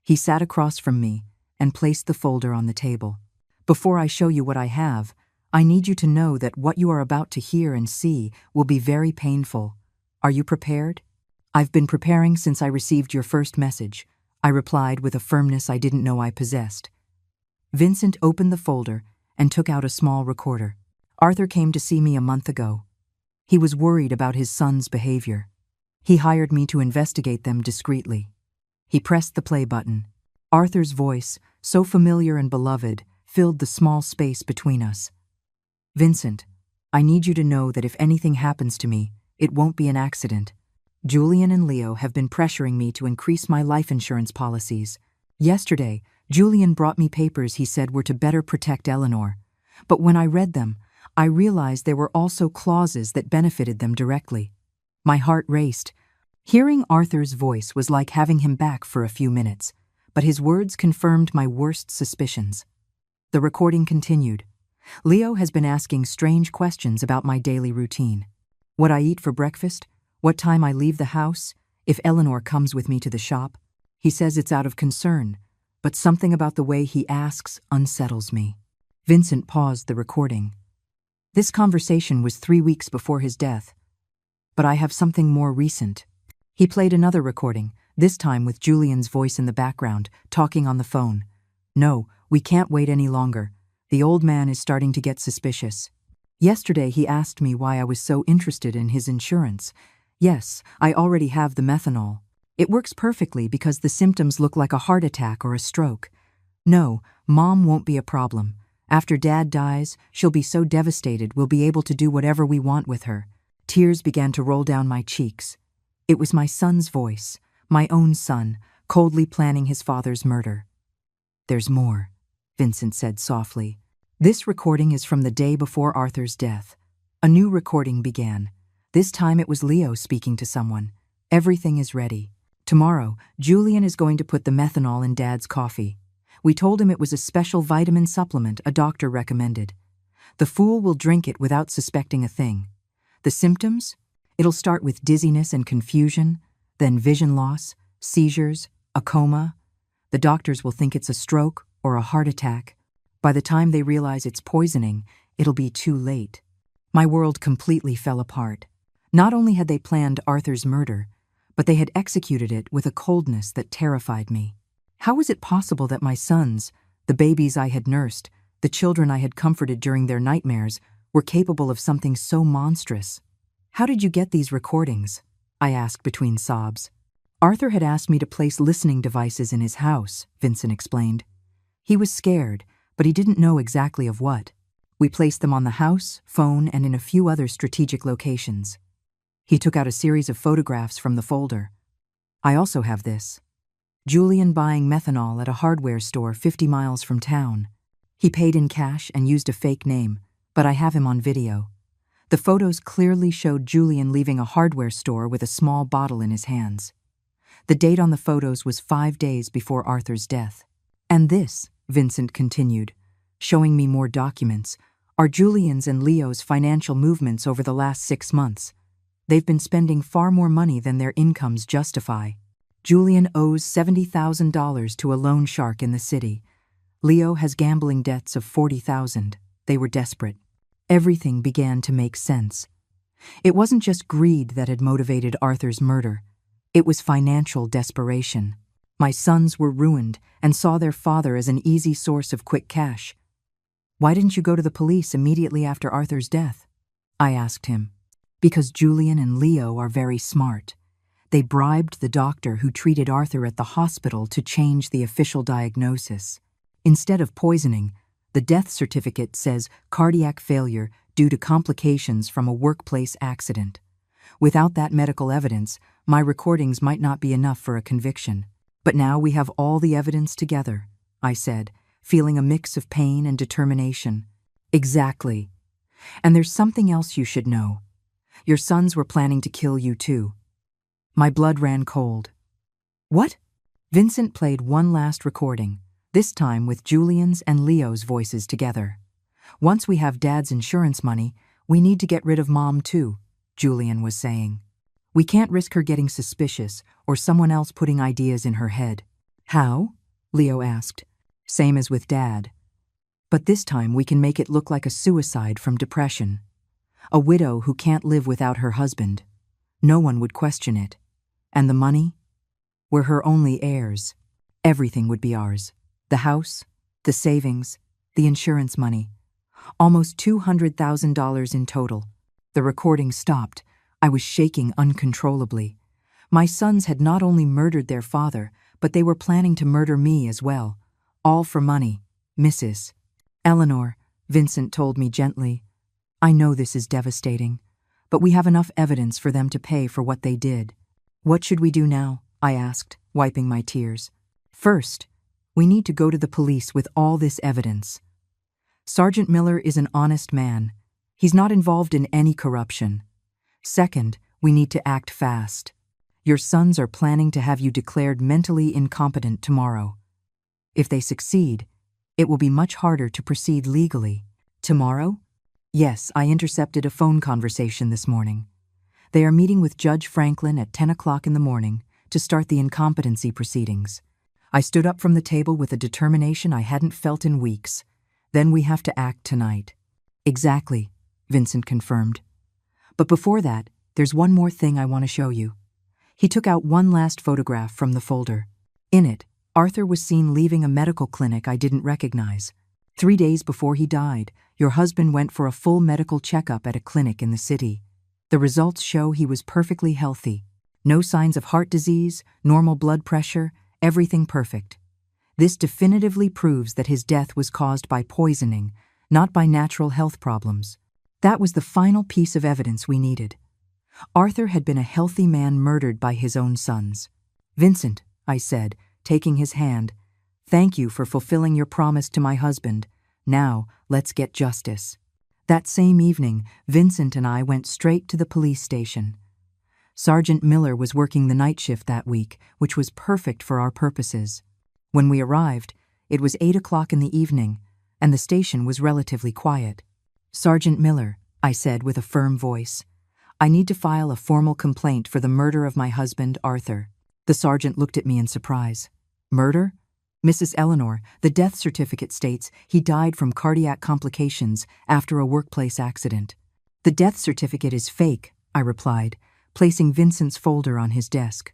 S1: He sat across from me and placed the folder on the table. "Before I show you what I have, I need you to know that what you are about to hear and see will be very painful. Are you prepared?" "I've been preparing since I received your first message," I replied with a firmness I didn't know I possessed. Vincent opened the folder and took out a small recorder. "Arthur came to see me a month ago. He was worried about his son's behavior. He hired me to investigate them discreetly." He pressed the play button. Arthur's voice, so familiar and beloved, filled the small space between us. "Vincent, I need you to know that if anything happens to me, it won't be an accident. Julian and Leo have been pressuring me to increase my life insurance policies. Yesterday, Julian brought me papers he said were to better protect Eleanor. But when I read them, I realized there were also clauses that benefited them directly. My heart raced. Hearing Arthur's voice was like having him back for a few minutes, but his words confirmed my worst suspicions. The recording continued. Leo has been asking strange questions about my daily routine. What I eat for breakfast, what time I leave the house, if Eleanor comes with me to the shop. He says it's out of concern, but something about the way he asks unsettles me. Vincent paused the recording. This conversation was 3 weeks before his death, but I have something more recent. He played another recording, this time with Julian's voice in the background, talking on the phone. No, we can't wait any longer. The old man is starting to get suspicious. Yesterday he asked me why I was so interested in his insurance. Yes, I already have the methanol. It works perfectly because the symptoms look like a heart attack or a stroke. No, Mom won't be a problem. After Dad dies, she'll be so devastated we'll be able to do whatever we want with her. Tears began to roll down my cheeks. It was my son's voice, my own son, coldly planning his father's murder. There's more, Vincent said softly. This recording is from the day before Arthur's death. A new recording began. This time it was Leo speaking to someone. Everything is ready. Tomorrow, Julian is going to put the methanol in Dad's coffee. We told him it was a special vitamin supplement a doctor recommended. The fool will drink it without suspecting a thing. The symptoms? It'll start with dizziness and confusion, then vision loss, seizures, a coma. The doctors will think it's a stroke or a heart attack. By the time they realize it's poisoning, it'll be too late. My world completely fell apart. Not only had they planned Arthur's murder, but they had executed it with a coldness that terrified me. How was it possible that my sons, the babies I had nursed, the children I had comforted during their nightmares, were capable of something so monstrous? How did you get these recordings? I asked between sobs. Arthur had asked me to place listening devices in his house, Vincent explained. He was scared, but he didn't know exactly of what. We placed them on the house, phone, and in a few other strategic locations. He took out a series of photographs from the folder. I also have this. Julian buying methanol at a hardware store 50 miles from town. He paid in cash and used a fake name, but I have him on video. The photos clearly showed Julian leaving a hardware store with a small bottle in his hands. The date on the photos was 5 days before Arthur's death. And this, Vincent continued, showing me more documents, are Julian's and Leo's financial movements over the last 6 months. They've been spending far more money than their incomes justify. Julian owes $70,000 to a loan shark in the city. Leo has gambling debts of $40,000. They were desperate. Everything began to make sense. It wasn't just greed that had motivated Arthur's murder. It was financial desperation. My sons were ruined and saw their father as an easy source of quick cash. Why didn't you go to the police immediately after Arthur's death? I asked him. Because Julian and Leo are very smart. They bribed the doctor who treated Arthur at the hospital to change the official diagnosis. Instead of poisoning, the death certificate says cardiac failure due to complications from a workplace accident. Without that medical evidence, my recordings might not be enough for a conviction. But now we have all the evidence together, I said, feeling a mix of pain and determination. Exactly. And there's something else you should know. Your sons were planning to kill you too. My blood ran cold. What? Vincent played one last recording, this time with Julian's and Leo's voices together. Once we have Dad's insurance money, we need to get rid of Mom too, Julian was saying. We can't risk her getting suspicious or someone else putting ideas in her head. How? Leo asked. Same as with Dad. But this time we can make it look like a suicide from depression. A widow who can't live without her husband. No one would question it. And the money? We're her only heirs. Everything would be ours. The house, the savings, the insurance money. Almost $200,000 in total. The recording stopped. I was shaking uncontrollably. My sons had not only murdered their father, but they were planning to murder me as well. All for money, Mrs. Eleanor, Vincent told me gently. I know this is devastating, but we have enough evidence for them to pay for what they did. What should we do now? I asked, wiping my tears. First, we need to go to the police with all this evidence. Sergeant Miller is an honest man. He's not involved in any corruption. Second, we need to act fast. Your sons are planning to have you declared mentally incompetent tomorrow. If they succeed, it will be much harder to proceed legally. Tomorrow? Yes, I intercepted a phone conversation this morning. They are meeting with Judge Franklin at 10 o'clock in the morning to start the incompetency proceedings. I stood up from the table with a determination I hadn't felt in weeks. Then we have to act tonight. Exactly, Vincent confirmed. But before that, there's one more thing I want to show you. He took out one last photograph from the folder. In it, Arthur was seen leaving a medical clinic I didn't recognize. 3 days before he died, your husband went for a full medical checkup at a clinic in the city. The results show he was perfectly healthy. No signs of heart disease, normal blood pressure, everything perfect. This definitively proves that his death was caused by poisoning, not by natural health problems. That was the final piece of evidence we needed. Arthur had been a healthy man murdered by his own sons. Vincent, I said, taking his hand, thank you for fulfilling your promise to my husband. Now, let's get justice. That same evening, Vincent and I went straight to the police station. Sergeant Miller was working the night shift that week, which was perfect for our purposes. When we arrived, it was 8 o'clock in the evening, and the station was relatively quiet. Sergeant Miller, I said with a firm voice, I need to file a formal complaint for the murder of my husband, Arthur. The sergeant looked at me in surprise. Murder? Mrs. Eleanor, the death certificate states he died from cardiac complications after a workplace accident. The death certificate is fake, I replied, placing Vincent's folder on his desk.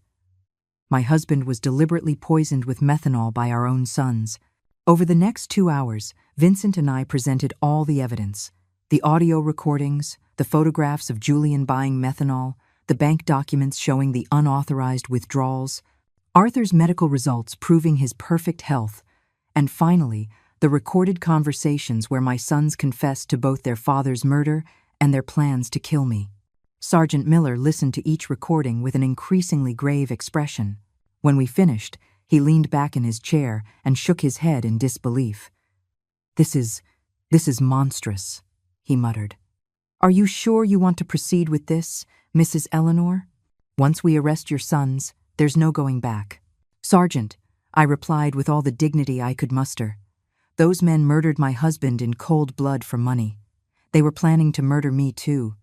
S1: My husband was deliberately poisoned with methanol by our own sons. Over the next 2 hours, Vincent and I presented all the evidence. The audio recordings, the photographs of Julian buying methanol, the bank documents showing the unauthorized withdrawals, Arthur's medical results proving his perfect health, and finally, the recorded conversations where my sons confessed to both their father's murder and their plans to kill me. Sergeant Miller listened to each recording with an increasingly grave expression. When we finished, he leaned back in his chair and shook his head in disbelief. This is monstrous, he muttered. Are you sure you want to proceed with this, Mrs. Eleanor? Once we arrest your sons, there's no going back. Sergeant, I replied with all the dignity I could muster. Those men murdered my husband in cold blood for money. They were planning to murder me too.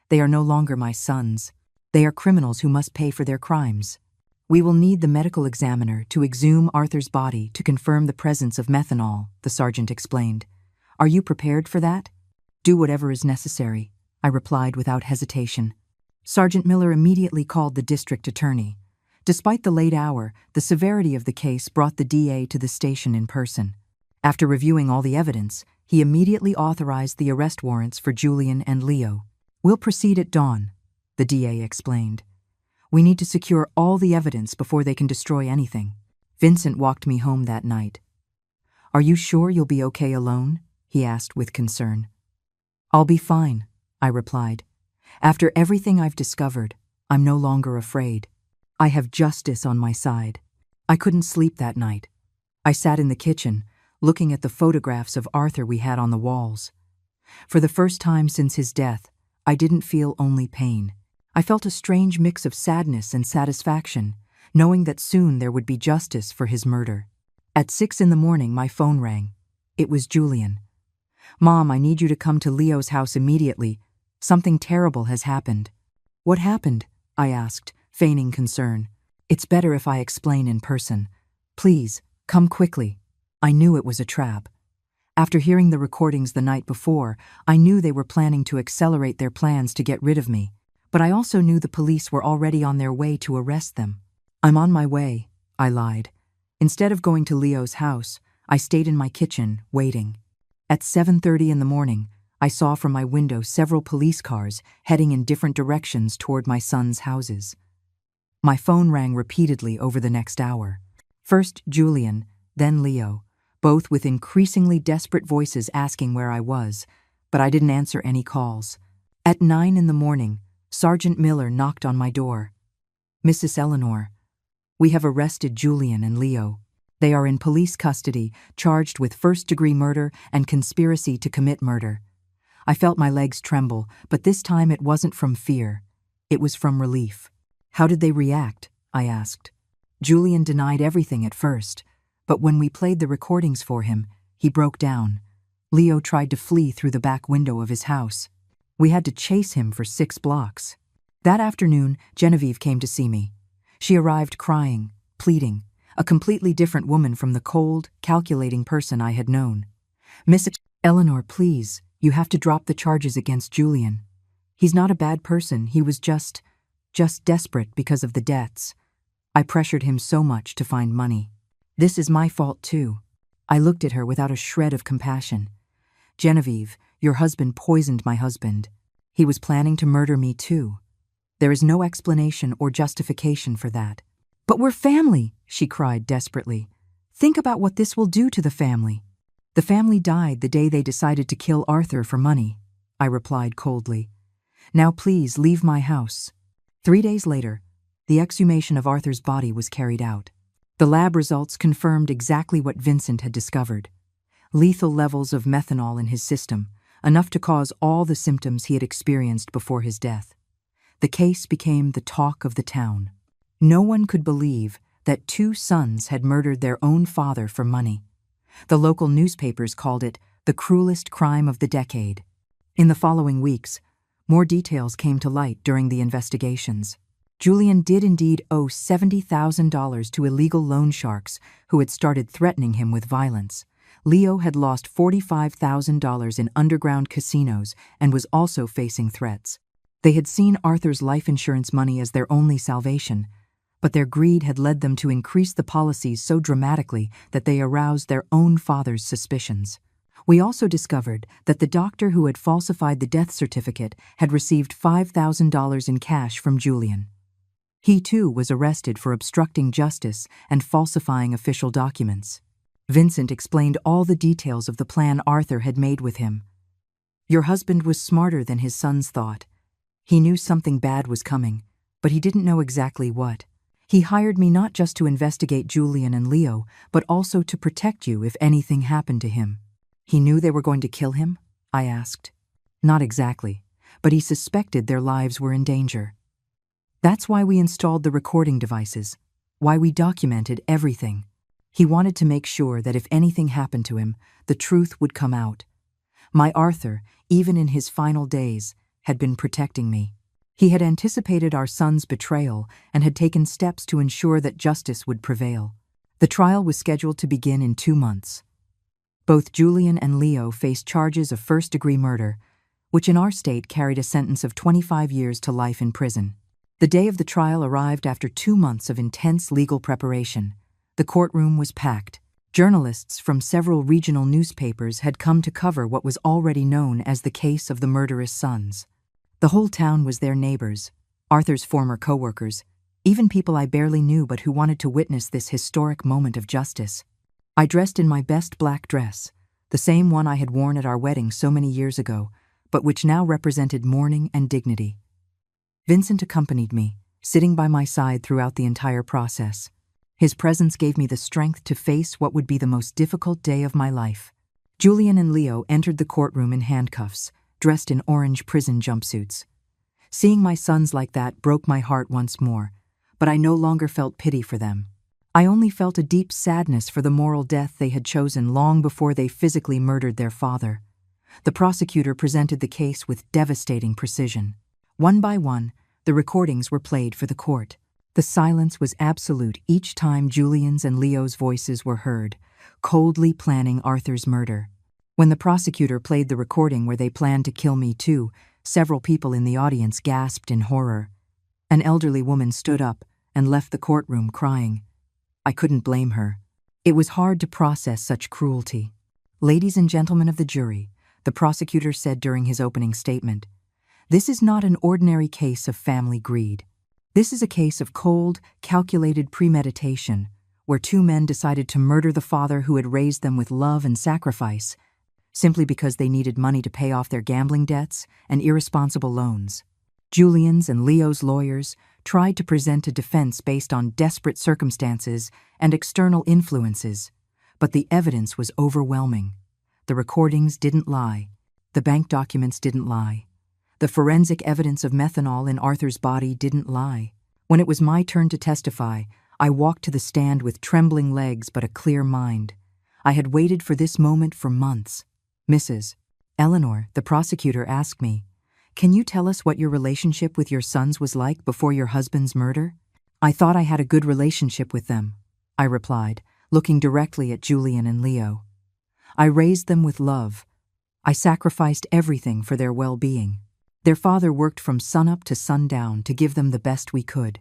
S1: They are no longer my sons. They are criminals who must pay for their crimes. We will need the medical examiner to exhume Arthur's body to confirm the presence of methanol, the sergeant explained. Are you prepared for that? Do whatever is necessary, I replied without hesitation. Sergeant Miller immediately called the district attorney. Despite the late hour, the severity of the case brought the DA to the station in person. After reviewing all the evidence, he immediately authorized the arrest warrants for Julian and Leo. We'll proceed at dawn, the DA explained. We need to secure all the evidence before they can destroy anything. Vincent walked me home that night. Are you sure you'll be okay alone? He asked with concern. I'll be fine, I replied. After everything I've discovered, I'm no longer afraid. I have justice on my side. I couldn't sleep that night. I sat in the kitchen, looking at the photographs of Arthur we had on the walls. For the first time since his death, I didn't feel only pain. I felt a strange mix of sadness and satisfaction, knowing that soon there would be justice for his murder. At 6 in the morning, my phone rang. It was Julian. Mom, I need you to come to Leo's house immediately. Something terrible has happened. What happened? I asked, feigning concern. It's better if I explain in person. Please, come quickly. I knew it was a trap. After hearing the recordings the night before, I knew they were planning to accelerate their plans to get rid of me. But I also knew the police were already on their way to arrest them. I'm on my way, I lied. Instead of going to Leo's house, I stayed in my kitchen, waiting. At 7:30 in the morning, I saw from my window several police cars heading in different directions toward my sons' houses. My phone rang repeatedly over the next hour. First Julian, then Leo, both with increasingly desperate voices asking where I was, but I didn't answer any calls. At 9 in the morning, Sergeant Miller knocked on my door. Mrs. Eleanor, we have arrested Julian and Leo. They are in police custody, charged with first-degree murder and conspiracy to commit murder. I felt my legs tremble, but this time it wasn't from fear. It was from relief. How did they react? I asked. Julian denied everything at first, but when we played the recordings for him, he broke down. Leo tried to flee through the back window of his house. We had to chase him for 6 blocks. That afternoon, Genevieve came to see me. She arrived crying, pleading, a completely different woman from the cold, calculating person I had known. Miss Eleanor, please, you have to drop the charges against Julian. He's not a bad person, he was just desperate because of the debts. I pressured him so much to find money. This is my fault too. I looked at her without a shred of compassion. Genevieve, your husband poisoned my husband. He was planning to murder me too. There is no explanation or justification for that. But we're family, she cried desperately. Think about what this will do to the family. The family died the day they decided to kill Arthur for money, I replied coldly. Now please leave my house. 3 days later, the exhumation of Arthur's body was carried out. The lab results confirmed exactly what Vincent had discovered. Lethal levels of methanol in his system, enough to cause all the symptoms he had experienced before his death. The case became the talk of the town. No one could believe that 2 sons had murdered their own father for money. The local newspapers called it the cruelest crime of the decade. In the following weeks, more details came to light during the investigations. Julian did indeed owe $70,000 to illegal loan sharks who had started threatening him with violence. Leo had lost $45,000 in underground casinos and was also facing threats. They had seen Arthur's life insurance money as their only salvation, but their greed had led them to increase the policies so dramatically that they aroused their own father's suspicions. We also discovered that the doctor who had falsified the death certificate had received $5,000 in cash from Julian. He too was arrested for obstructing justice and falsifying official documents. Vincent explained all the details of the plan Arthur had made with him. Your husband was smarter than his sons thought. He knew something bad was coming, but he didn't know exactly what. He hired me not just to investigate Julian and Leo, but also to protect you if anything happened to him. He knew they were going to kill him? I asked. Not exactly, but he suspected their lives were in danger. That's why we installed the recording devices, why we documented everything. He wanted to make sure that if anything happened to him, the truth would come out. My Arthur, even in his final days, had been protecting me. He had anticipated our son's betrayal and had taken steps to ensure that justice would prevail. The trial was scheduled to begin in 2 months. Both Julian and Leo faced charges of first-degree murder, which in our state carried a sentence of 25 years to life in prison. The day of the trial arrived after 2 months of intense legal preparation. The courtroom was packed. Journalists from several regional newspapers had come to cover what was already known as the case of the murderous sons. The whole town was their neighbors, Arthur's former co-workers, even people I barely knew but who wanted to witness this historic moment of justice. I dressed in my best black dress, the same one I had worn at our wedding so many years ago, but which now represented mourning and dignity. Vincent accompanied me, sitting by my side throughout the entire process. His presence gave me the strength to face what would be the most difficult day of my life. Julian and Leo entered the courtroom in handcuffs, dressed in orange prison jumpsuits. Seeing my sons like that broke my heart once more, but I no longer felt pity for them. I only felt a deep sadness for the moral death they had chosen long before they physically murdered their father. The prosecutor presented the case with devastating precision. One by one, the recordings were played for the court. The silence was absolute each time Julian's and Leo's voices were heard, coldly planning Arthur's murder. When the prosecutor played the recording where they planned to kill me too, several people in the audience gasped in horror. An elderly woman stood up and left the courtroom crying. I couldn't blame her. It was hard to process such cruelty. Ladies and gentlemen of the jury, the prosecutor said during his opening statement, this is not an ordinary case of family greed. This is a case of cold, calculated premeditation, where 2 men decided to murder the father who had raised them with love and sacrifice, simply because they needed money to pay off their gambling debts and irresponsible loans. Julian's and Leo's lawyers tried to present a defense based on desperate circumstances and external influences, but the evidence was overwhelming. The recordings didn't lie. The bank documents didn't lie. The forensic evidence of methanol in Arthur's body didn't lie. When it was my turn to testify, I walked to the stand with trembling legs but a clear mind. I had waited for this moment for months. Mrs. Eleanor, the prosecutor asked me, "Can you tell us what your relationship with your sons was like before your husband's murder?" "I thought I had a good relationship with them," I replied, looking directly at Julian and Leo. "I raised them with love. I sacrificed everything for their well-being. Their father worked from sunup to sundown to give them the best we could.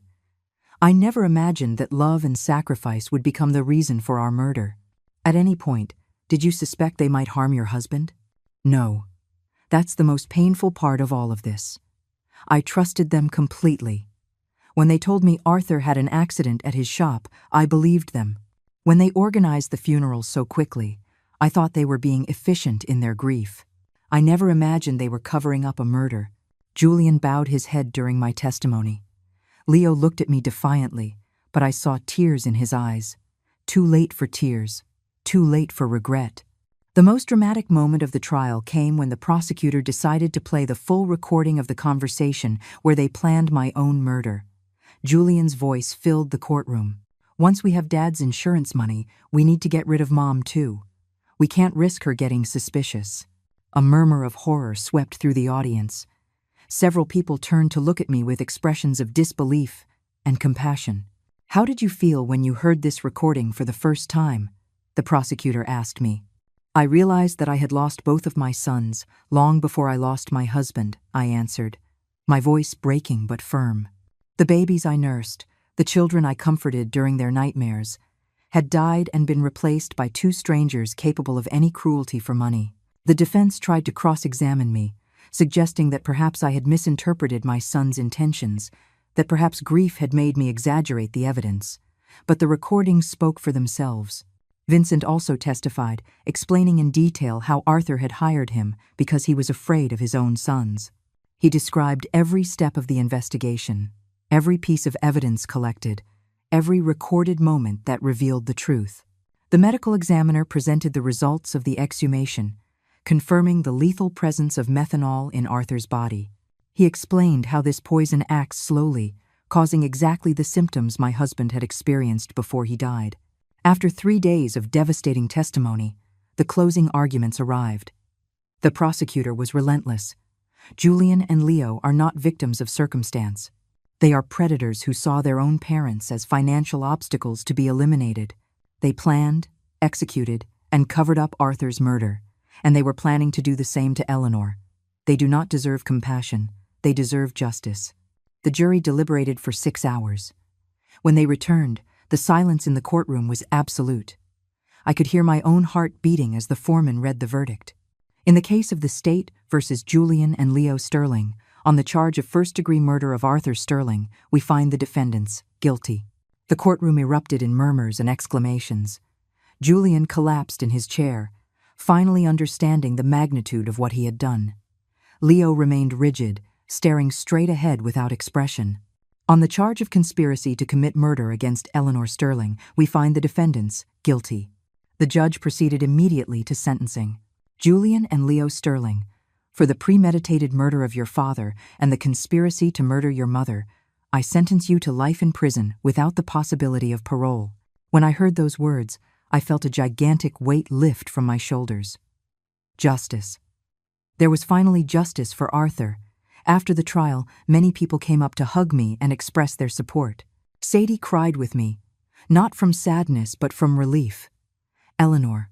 S1: I never imagined that love and sacrifice would become the reason for our murder. At any point, did you suspect they might harm your husband?" "No. That's the most painful part of all of this. I trusted them completely. When they told me Arthur had an accident at his shop, I believed them. When they organized the funeral so quickly, I thought they were being efficient in their grief. I never imagined they were covering up a murder." Julian bowed his head during my testimony. Leo looked at me defiantly, but I saw tears in his eyes. Too late for tears. Too late for regret. The most dramatic moment of the trial came when the prosecutor decided to play the full recording of the conversation where they planned my own murder. Julian's voice filled the courtroom. "Once we have Dad's insurance money, we need to get rid of Mom too. We can't risk her getting suspicious." A murmur of horror swept through the audience. Several people turned to look at me with expressions of disbelief and compassion. "How did you feel when you heard this recording for the first time?" the prosecutor asked me. "I realized that I had lost both of my sons long before I lost my husband," I answered, my voice breaking but firm. "The babies I nursed, the children I comforted during their nightmares, had died and been replaced by two strangers capable of any cruelty for money." The defense tried to cross-examine me, suggesting that perhaps I had misinterpreted my son's intentions, that perhaps grief had made me exaggerate the evidence. But the recordings spoke for themselves. Vincent also testified, explaining in detail how Arthur had hired him because he was afraid of his own sons. He described every step of the investigation, every piece of evidence collected, every recorded moment that revealed the truth. The medical examiner presented the results of the exhumation, confirming the lethal presence of methanol in Arthur's body. He explained how this poison acts slowly, causing exactly the symptoms my husband had experienced before he died. After 3 days of devastating testimony, the closing arguments arrived. The prosecutor was relentless. "Julian and Leo are not victims of circumstance. They are predators who saw their own parents as financial obstacles to be eliminated. They planned, executed, and covered up Arthur's murder, and they were planning to do the same to Eleanor. They do not deserve compassion. They deserve justice." The jury deliberated for 6 hours. When they returned, the silence in the courtroom was absolute. I could hear my own heart beating as the foreman read the verdict. In the case of the state versus Julian and Leo Sterling, on the charge of first-degree murder of Arthur Sterling, we find the defendants guilty. The courtroom erupted in murmurs and exclamations. Julian collapsed in his chair, finally understanding the magnitude of what he had done. Leo remained rigid, staring straight ahead without expression. On the charge of conspiracy to commit murder against Eleanor Sterling, we find the defendants guilty. The judge proceeded immediately to sentencing. "Julian and Leo Sterling, for the premeditated murder of your father and the conspiracy to murder your mother, I sentence you to life in prison without the possibility of parole." When I heard those words, I felt a gigantic weight lift from my shoulders. Justice. There was finally justice for Arthur. After the trial, many people came up to hug me and express their support. Sadie cried with me, not from sadness but from relief. "Eleanor,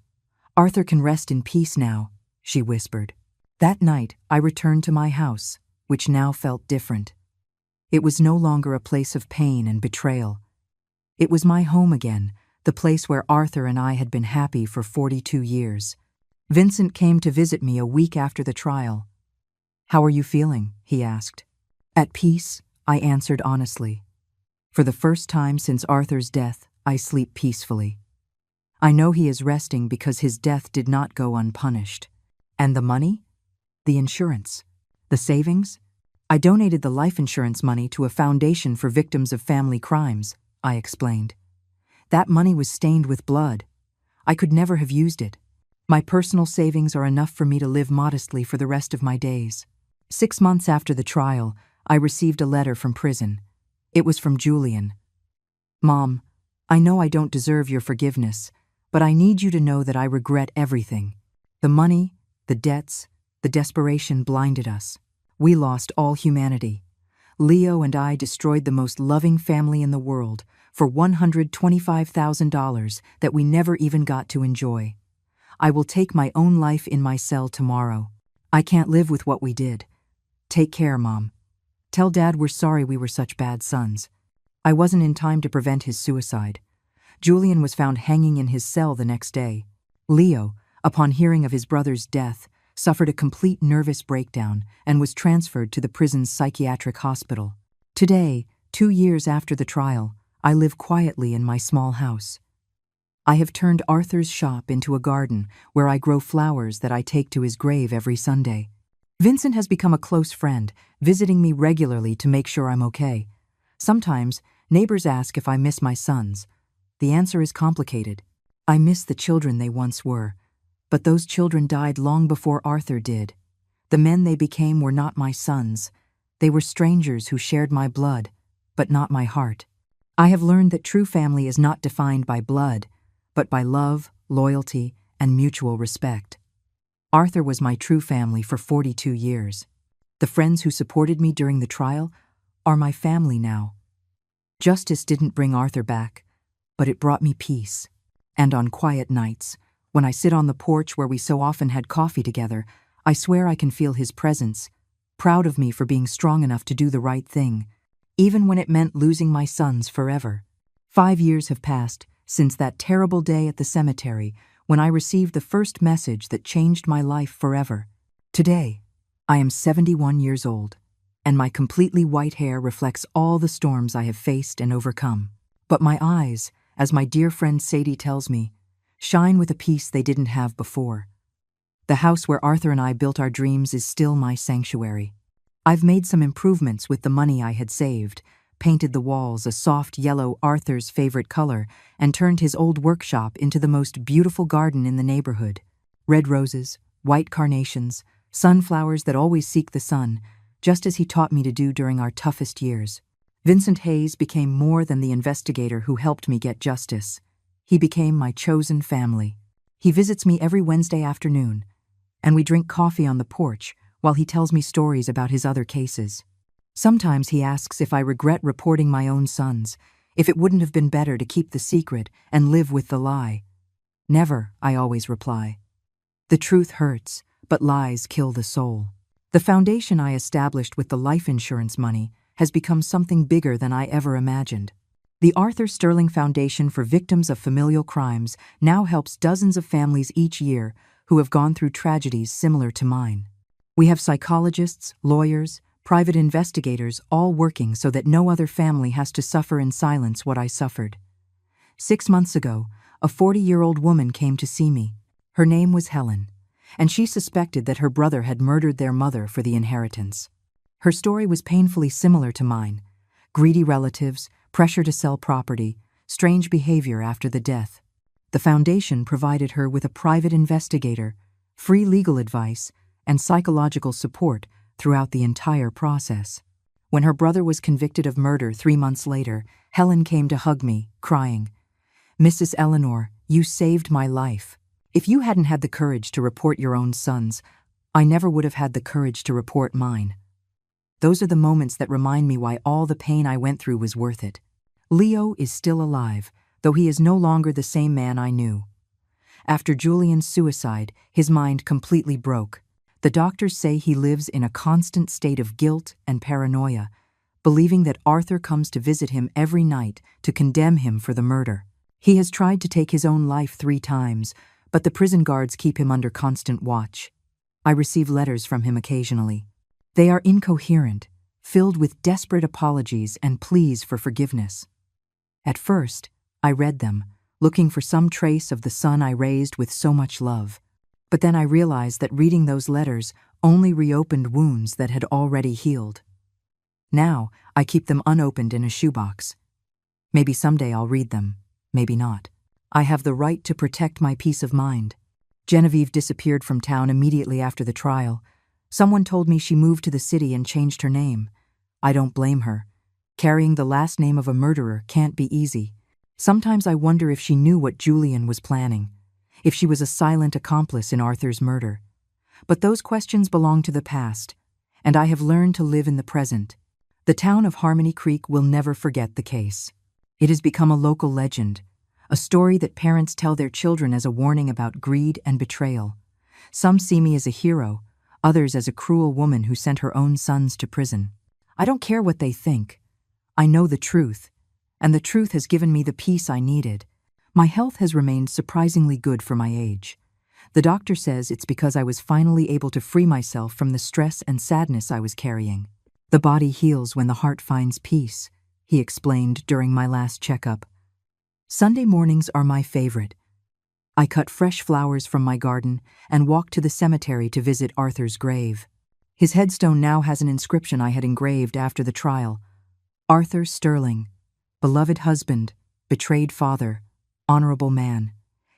S1: Arthur can rest in peace now," she whispered. That night, I returned to my house, which now felt different. It was no longer a place of pain and betrayal. It was my home again, the place where Arthur and I had been happy for 42 years. Vincent came to visit me a week after the trial. "How are you feeling?" he asked. "At peace," I answered honestly. "For the first time since Arthur's death, I sleep peacefully. I know he is resting because his death did not go unpunished." "And the money? The insurance? The savings?" "I donated the life insurance money to a foundation for victims of family crimes," I explained. "That money was stained with blood. I could never have used it. My personal savings are enough for me to live modestly for the rest of my days." 6 months after the trial, I received a letter from prison. It was from Julian. "Mom, I know I don't deserve your forgiveness, but I need you to know that I regret everything. The money, The debts, the desperation blinded us. We lost all humanity. Leo and I destroyed the most loving family in the world for $125,000 that we never even got to enjoy. I will take my own life in my cell tomorrow. I can't live with what we did. Take care, Mom. Tell Dad we're sorry we were such bad sons. I wasn't in time to prevent his suicide. Julian was found hanging in his cell the next day. Leo, upon hearing of his brother's death, suffered a complete nervous breakdown and was transferred to the prison's psychiatric hospital. Today, 2 years after the trial, I live quietly in my small house. I have turned Arthur's shop into a garden where I grow flowers that I take to his grave every Sunday. Vincent has become a close friend, visiting me regularly to make sure I'm okay. Sometimes, neighbors ask if I miss my sons. The answer is complicated. I miss the children they once were. But those children died long before Arthur did. The men they became were not my sons. They were strangers who shared my blood, but not my heart. I have learned that true family is not defined by blood, but by love, loyalty, and mutual respect. Arthur was my true family for 42 years. The friends who supported me during the trial are my family now. Justice didn't bring Arthur back, but it brought me peace. And on quiet nights, when I sit on the porch where we so often had coffee together, I swear I can feel his presence, proud of me for being strong enough to do the right thing, even when it meant losing my sons forever. 5 years have passed since that terrible day at the cemetery when I received the first message that changed my life forever. Today, I am 71 years old, and my completely white hair reflects all the storms I have faced and overcome. But my eyes, as my dear friend Sadie tells me, shine with a peace they didn't have before. The house where Arthur and I built our dreams is still my sanctuary. I've made some improvements with the money I had saved, painted the walls a soft yellow, Arthur's favorite color, and turned his old workshop into the most beautiful garden in the neighborhood. Red roses, white carnations, sunflowers that always seek the sun, just as he taught me to do during our toughest years. Vincent Hayes became more than the investigator who helped me get justice. He became my chosen family. He visits me every Wednesday afternoon, and we drink coffee on the porch while he tells me stories about his other cases. Sometimes he asks if I regret reporting my own sons, if it wouldn't have been better to keep the secret and live with the lie. Never, I always reply. The truth hurts, but lies kill the soul. The foundation I established with the life insurance money has become something bigger than I ever imagined. The Arthur Sterling Foundation for Victims of Familial Crimes now helps dozens of families each year who have gone through tragedies similar to mine. We have psychologists, lawyers, private investigators all working so that no other family has to suffer in silence what I suffered. 6 months ago, a 40-year-old woman came to see me. Her name was Helen, and she suspected that her brother had murdered their mother for the inheritance. Her story was painfully similar to mine: greedy relatives, pressure to sell property, strange behavior after the death. The foundation provided her with a private investigator, free legal advice, and psychological support throughout the entire process. When her brother was convicted of murder 3 months later, Helen came to hug me, crying, "Mrs. Eleanor, you saved my life. If you hadn't had the courage to report your own sons, I never would have had the courage to report mine." Those are the moments that remind me why all the pain I went through was worth it. Leo is still alive, though he is no longer the same man I knew. After Julian's suicide, his mind completely broke. The doctors say he lives in a constant state of guilt and paranoia, believing that Arthur comes to visit him every night to condemn him for the murder. He has tried to take his own life 3 times, but the prison guards keep him under constant watch. I receive letters from him occasionally. They are incoherent, filled with desperate apologies and pleas for forgiveness. At first, I read them, looking for some trace of the son I raised with so much love. But then I realized that reading those letters only reopened wounds that had already healed. Now, I keep them unopened in a shoebox. Maybe someday I'll read them, maybe not. I have the right to protect my peace of mind. Genevieve disappeared from town immediately after the trial. Someone told me she moved to the city and changed her name. I don't blame her. Carrying the last name of a murderer can't be easy. Sometimes I wonder if she knew what Julian was planning, if she was a silent accomplice in Arthur's murder. But those questions belong to the past, and I have learned to live in the present. The town of Harmony Creek will never forget the case. It has become a local legend, a story that parents tell their children as a warning about greed and betrayal. Some see me as a hero, others as a cruel woman who sent her own sons to prison. I don't care what they think. I know the truth, and the truth has given me the peace I needed. My health has remained surprisingly good for my age. The doctor says it's because I was finally able to free myself from the stress and sadness I was carrying. The body heals when the heart finds peace, he explained during my last checkup. Sunday mornings are my favorite. I cut fresh flowers from my garden and walk to the cemetery to visit Arthur's grave. His headstone now has an inscription I had engraved after the trial. Arthur Sterling, beloved husband, betrayed father, honorable man.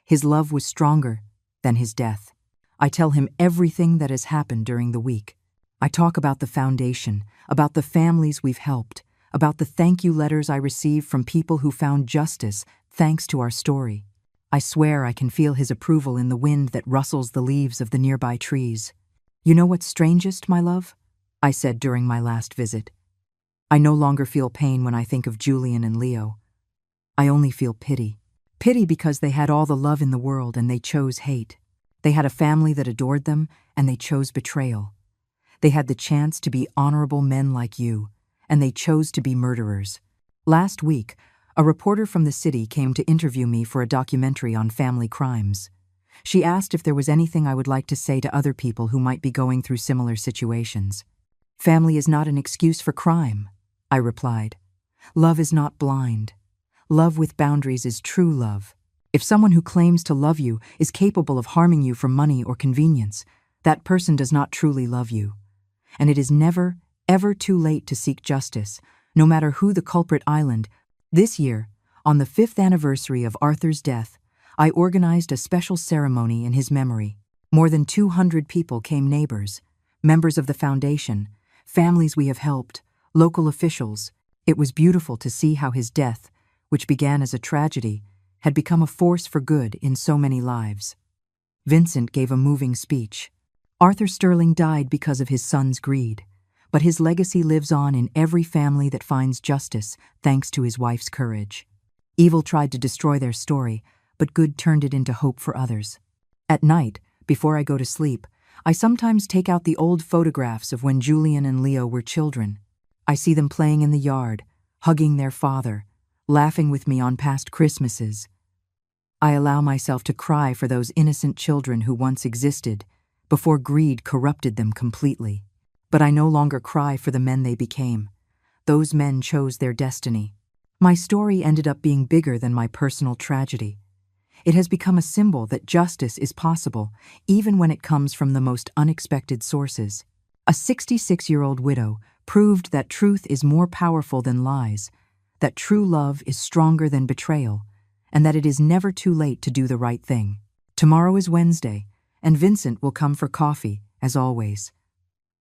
S1: His love was stronger than his death. I tell him everything that has happened during the week. I talk about the foundation, about the families we've helped, about the thank you letters I received from people who found justice thanks to our story. I swear I can feel his approval in the wind that rustles the leaves of the nearby trees. You know what's strangest, my love? I said during my last visit. I no longer feel pain when I think of Julian and Leo. I only feel pity. Pity because they had all the love in the world and they chose hate. They had a family that adored them and they chose betrayal. They had the chance to be honorable men like you, and they chose to be murderers. Last week, a reporter from the city came to interview me for a documentary on family crimes. She asked if there was anything I would like to say to other people who might be going through similar situations. Family is not an excuse for crime, I replied. Love is not blind. Love with boundaries is true love. If someone who claims to love you is capable of harming you for money or convenience, that person does not truly love you. And it is never, ever too late to seek justice, no matter who the culprit island. This year, on the 5th anniversary of Arthur's death, I organized a special ceremony in his memory. More than 200 people came, neighbors, members of the foundation, families we have helped, local officials. It was beautiful to see how his death, which began as a tragedy, had become a force for good in so many lives. Vincent gave a moving speech. Arthur Sterling died because of his son's greed, but his legacy lives on in every family that finds justice thanks to his wife's courage. Evil tried to destroy their story, but good turned it into hope for others. At night, before I go to sleep, I sometimes take out the old photographs of when Julian and Leo were children. I see them playing in the yard, hugging their father, laughing with me on past Christmases. I allow myself to cry for those innocent children who once existed, before greed corrupted them completely. But I no longer cry for the men they became. Those men chose their destiny. My story ended up being bigger than my personal tragedy. It has become a symbol that justice is possible, even when it comes from the most unexpected sources. A 66-year-old widow proved that truth is more powerful than lies, that true love is stronger than betrayal, and that it is never too late to do the right thing. Tomorrow is Wednesday, and Vincent will come for coffee, as always.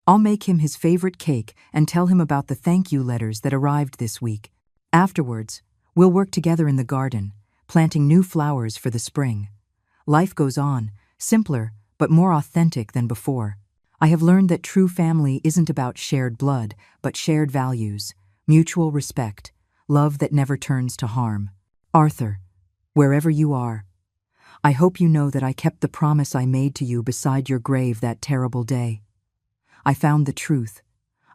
S1: I'll make him his favorite cake and tell him about the thank you letters that arrived this week. Afterwards, we'll work together in the garden, planting new flowers for the spring. Life goes on, simpler but more authentic than before. I have learned that true family isn't about shared blood, but shared values, mutual respect, love that never turns to harm. Arthur, wherever you are, I hope you know that I kept the promise I made to you beside your grave that terrible day. I found the truth.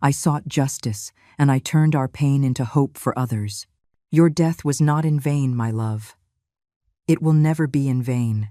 S1: I sought justice, and I turned our pain into hope for others. Your death was not in vain, my love. It will never be in vain.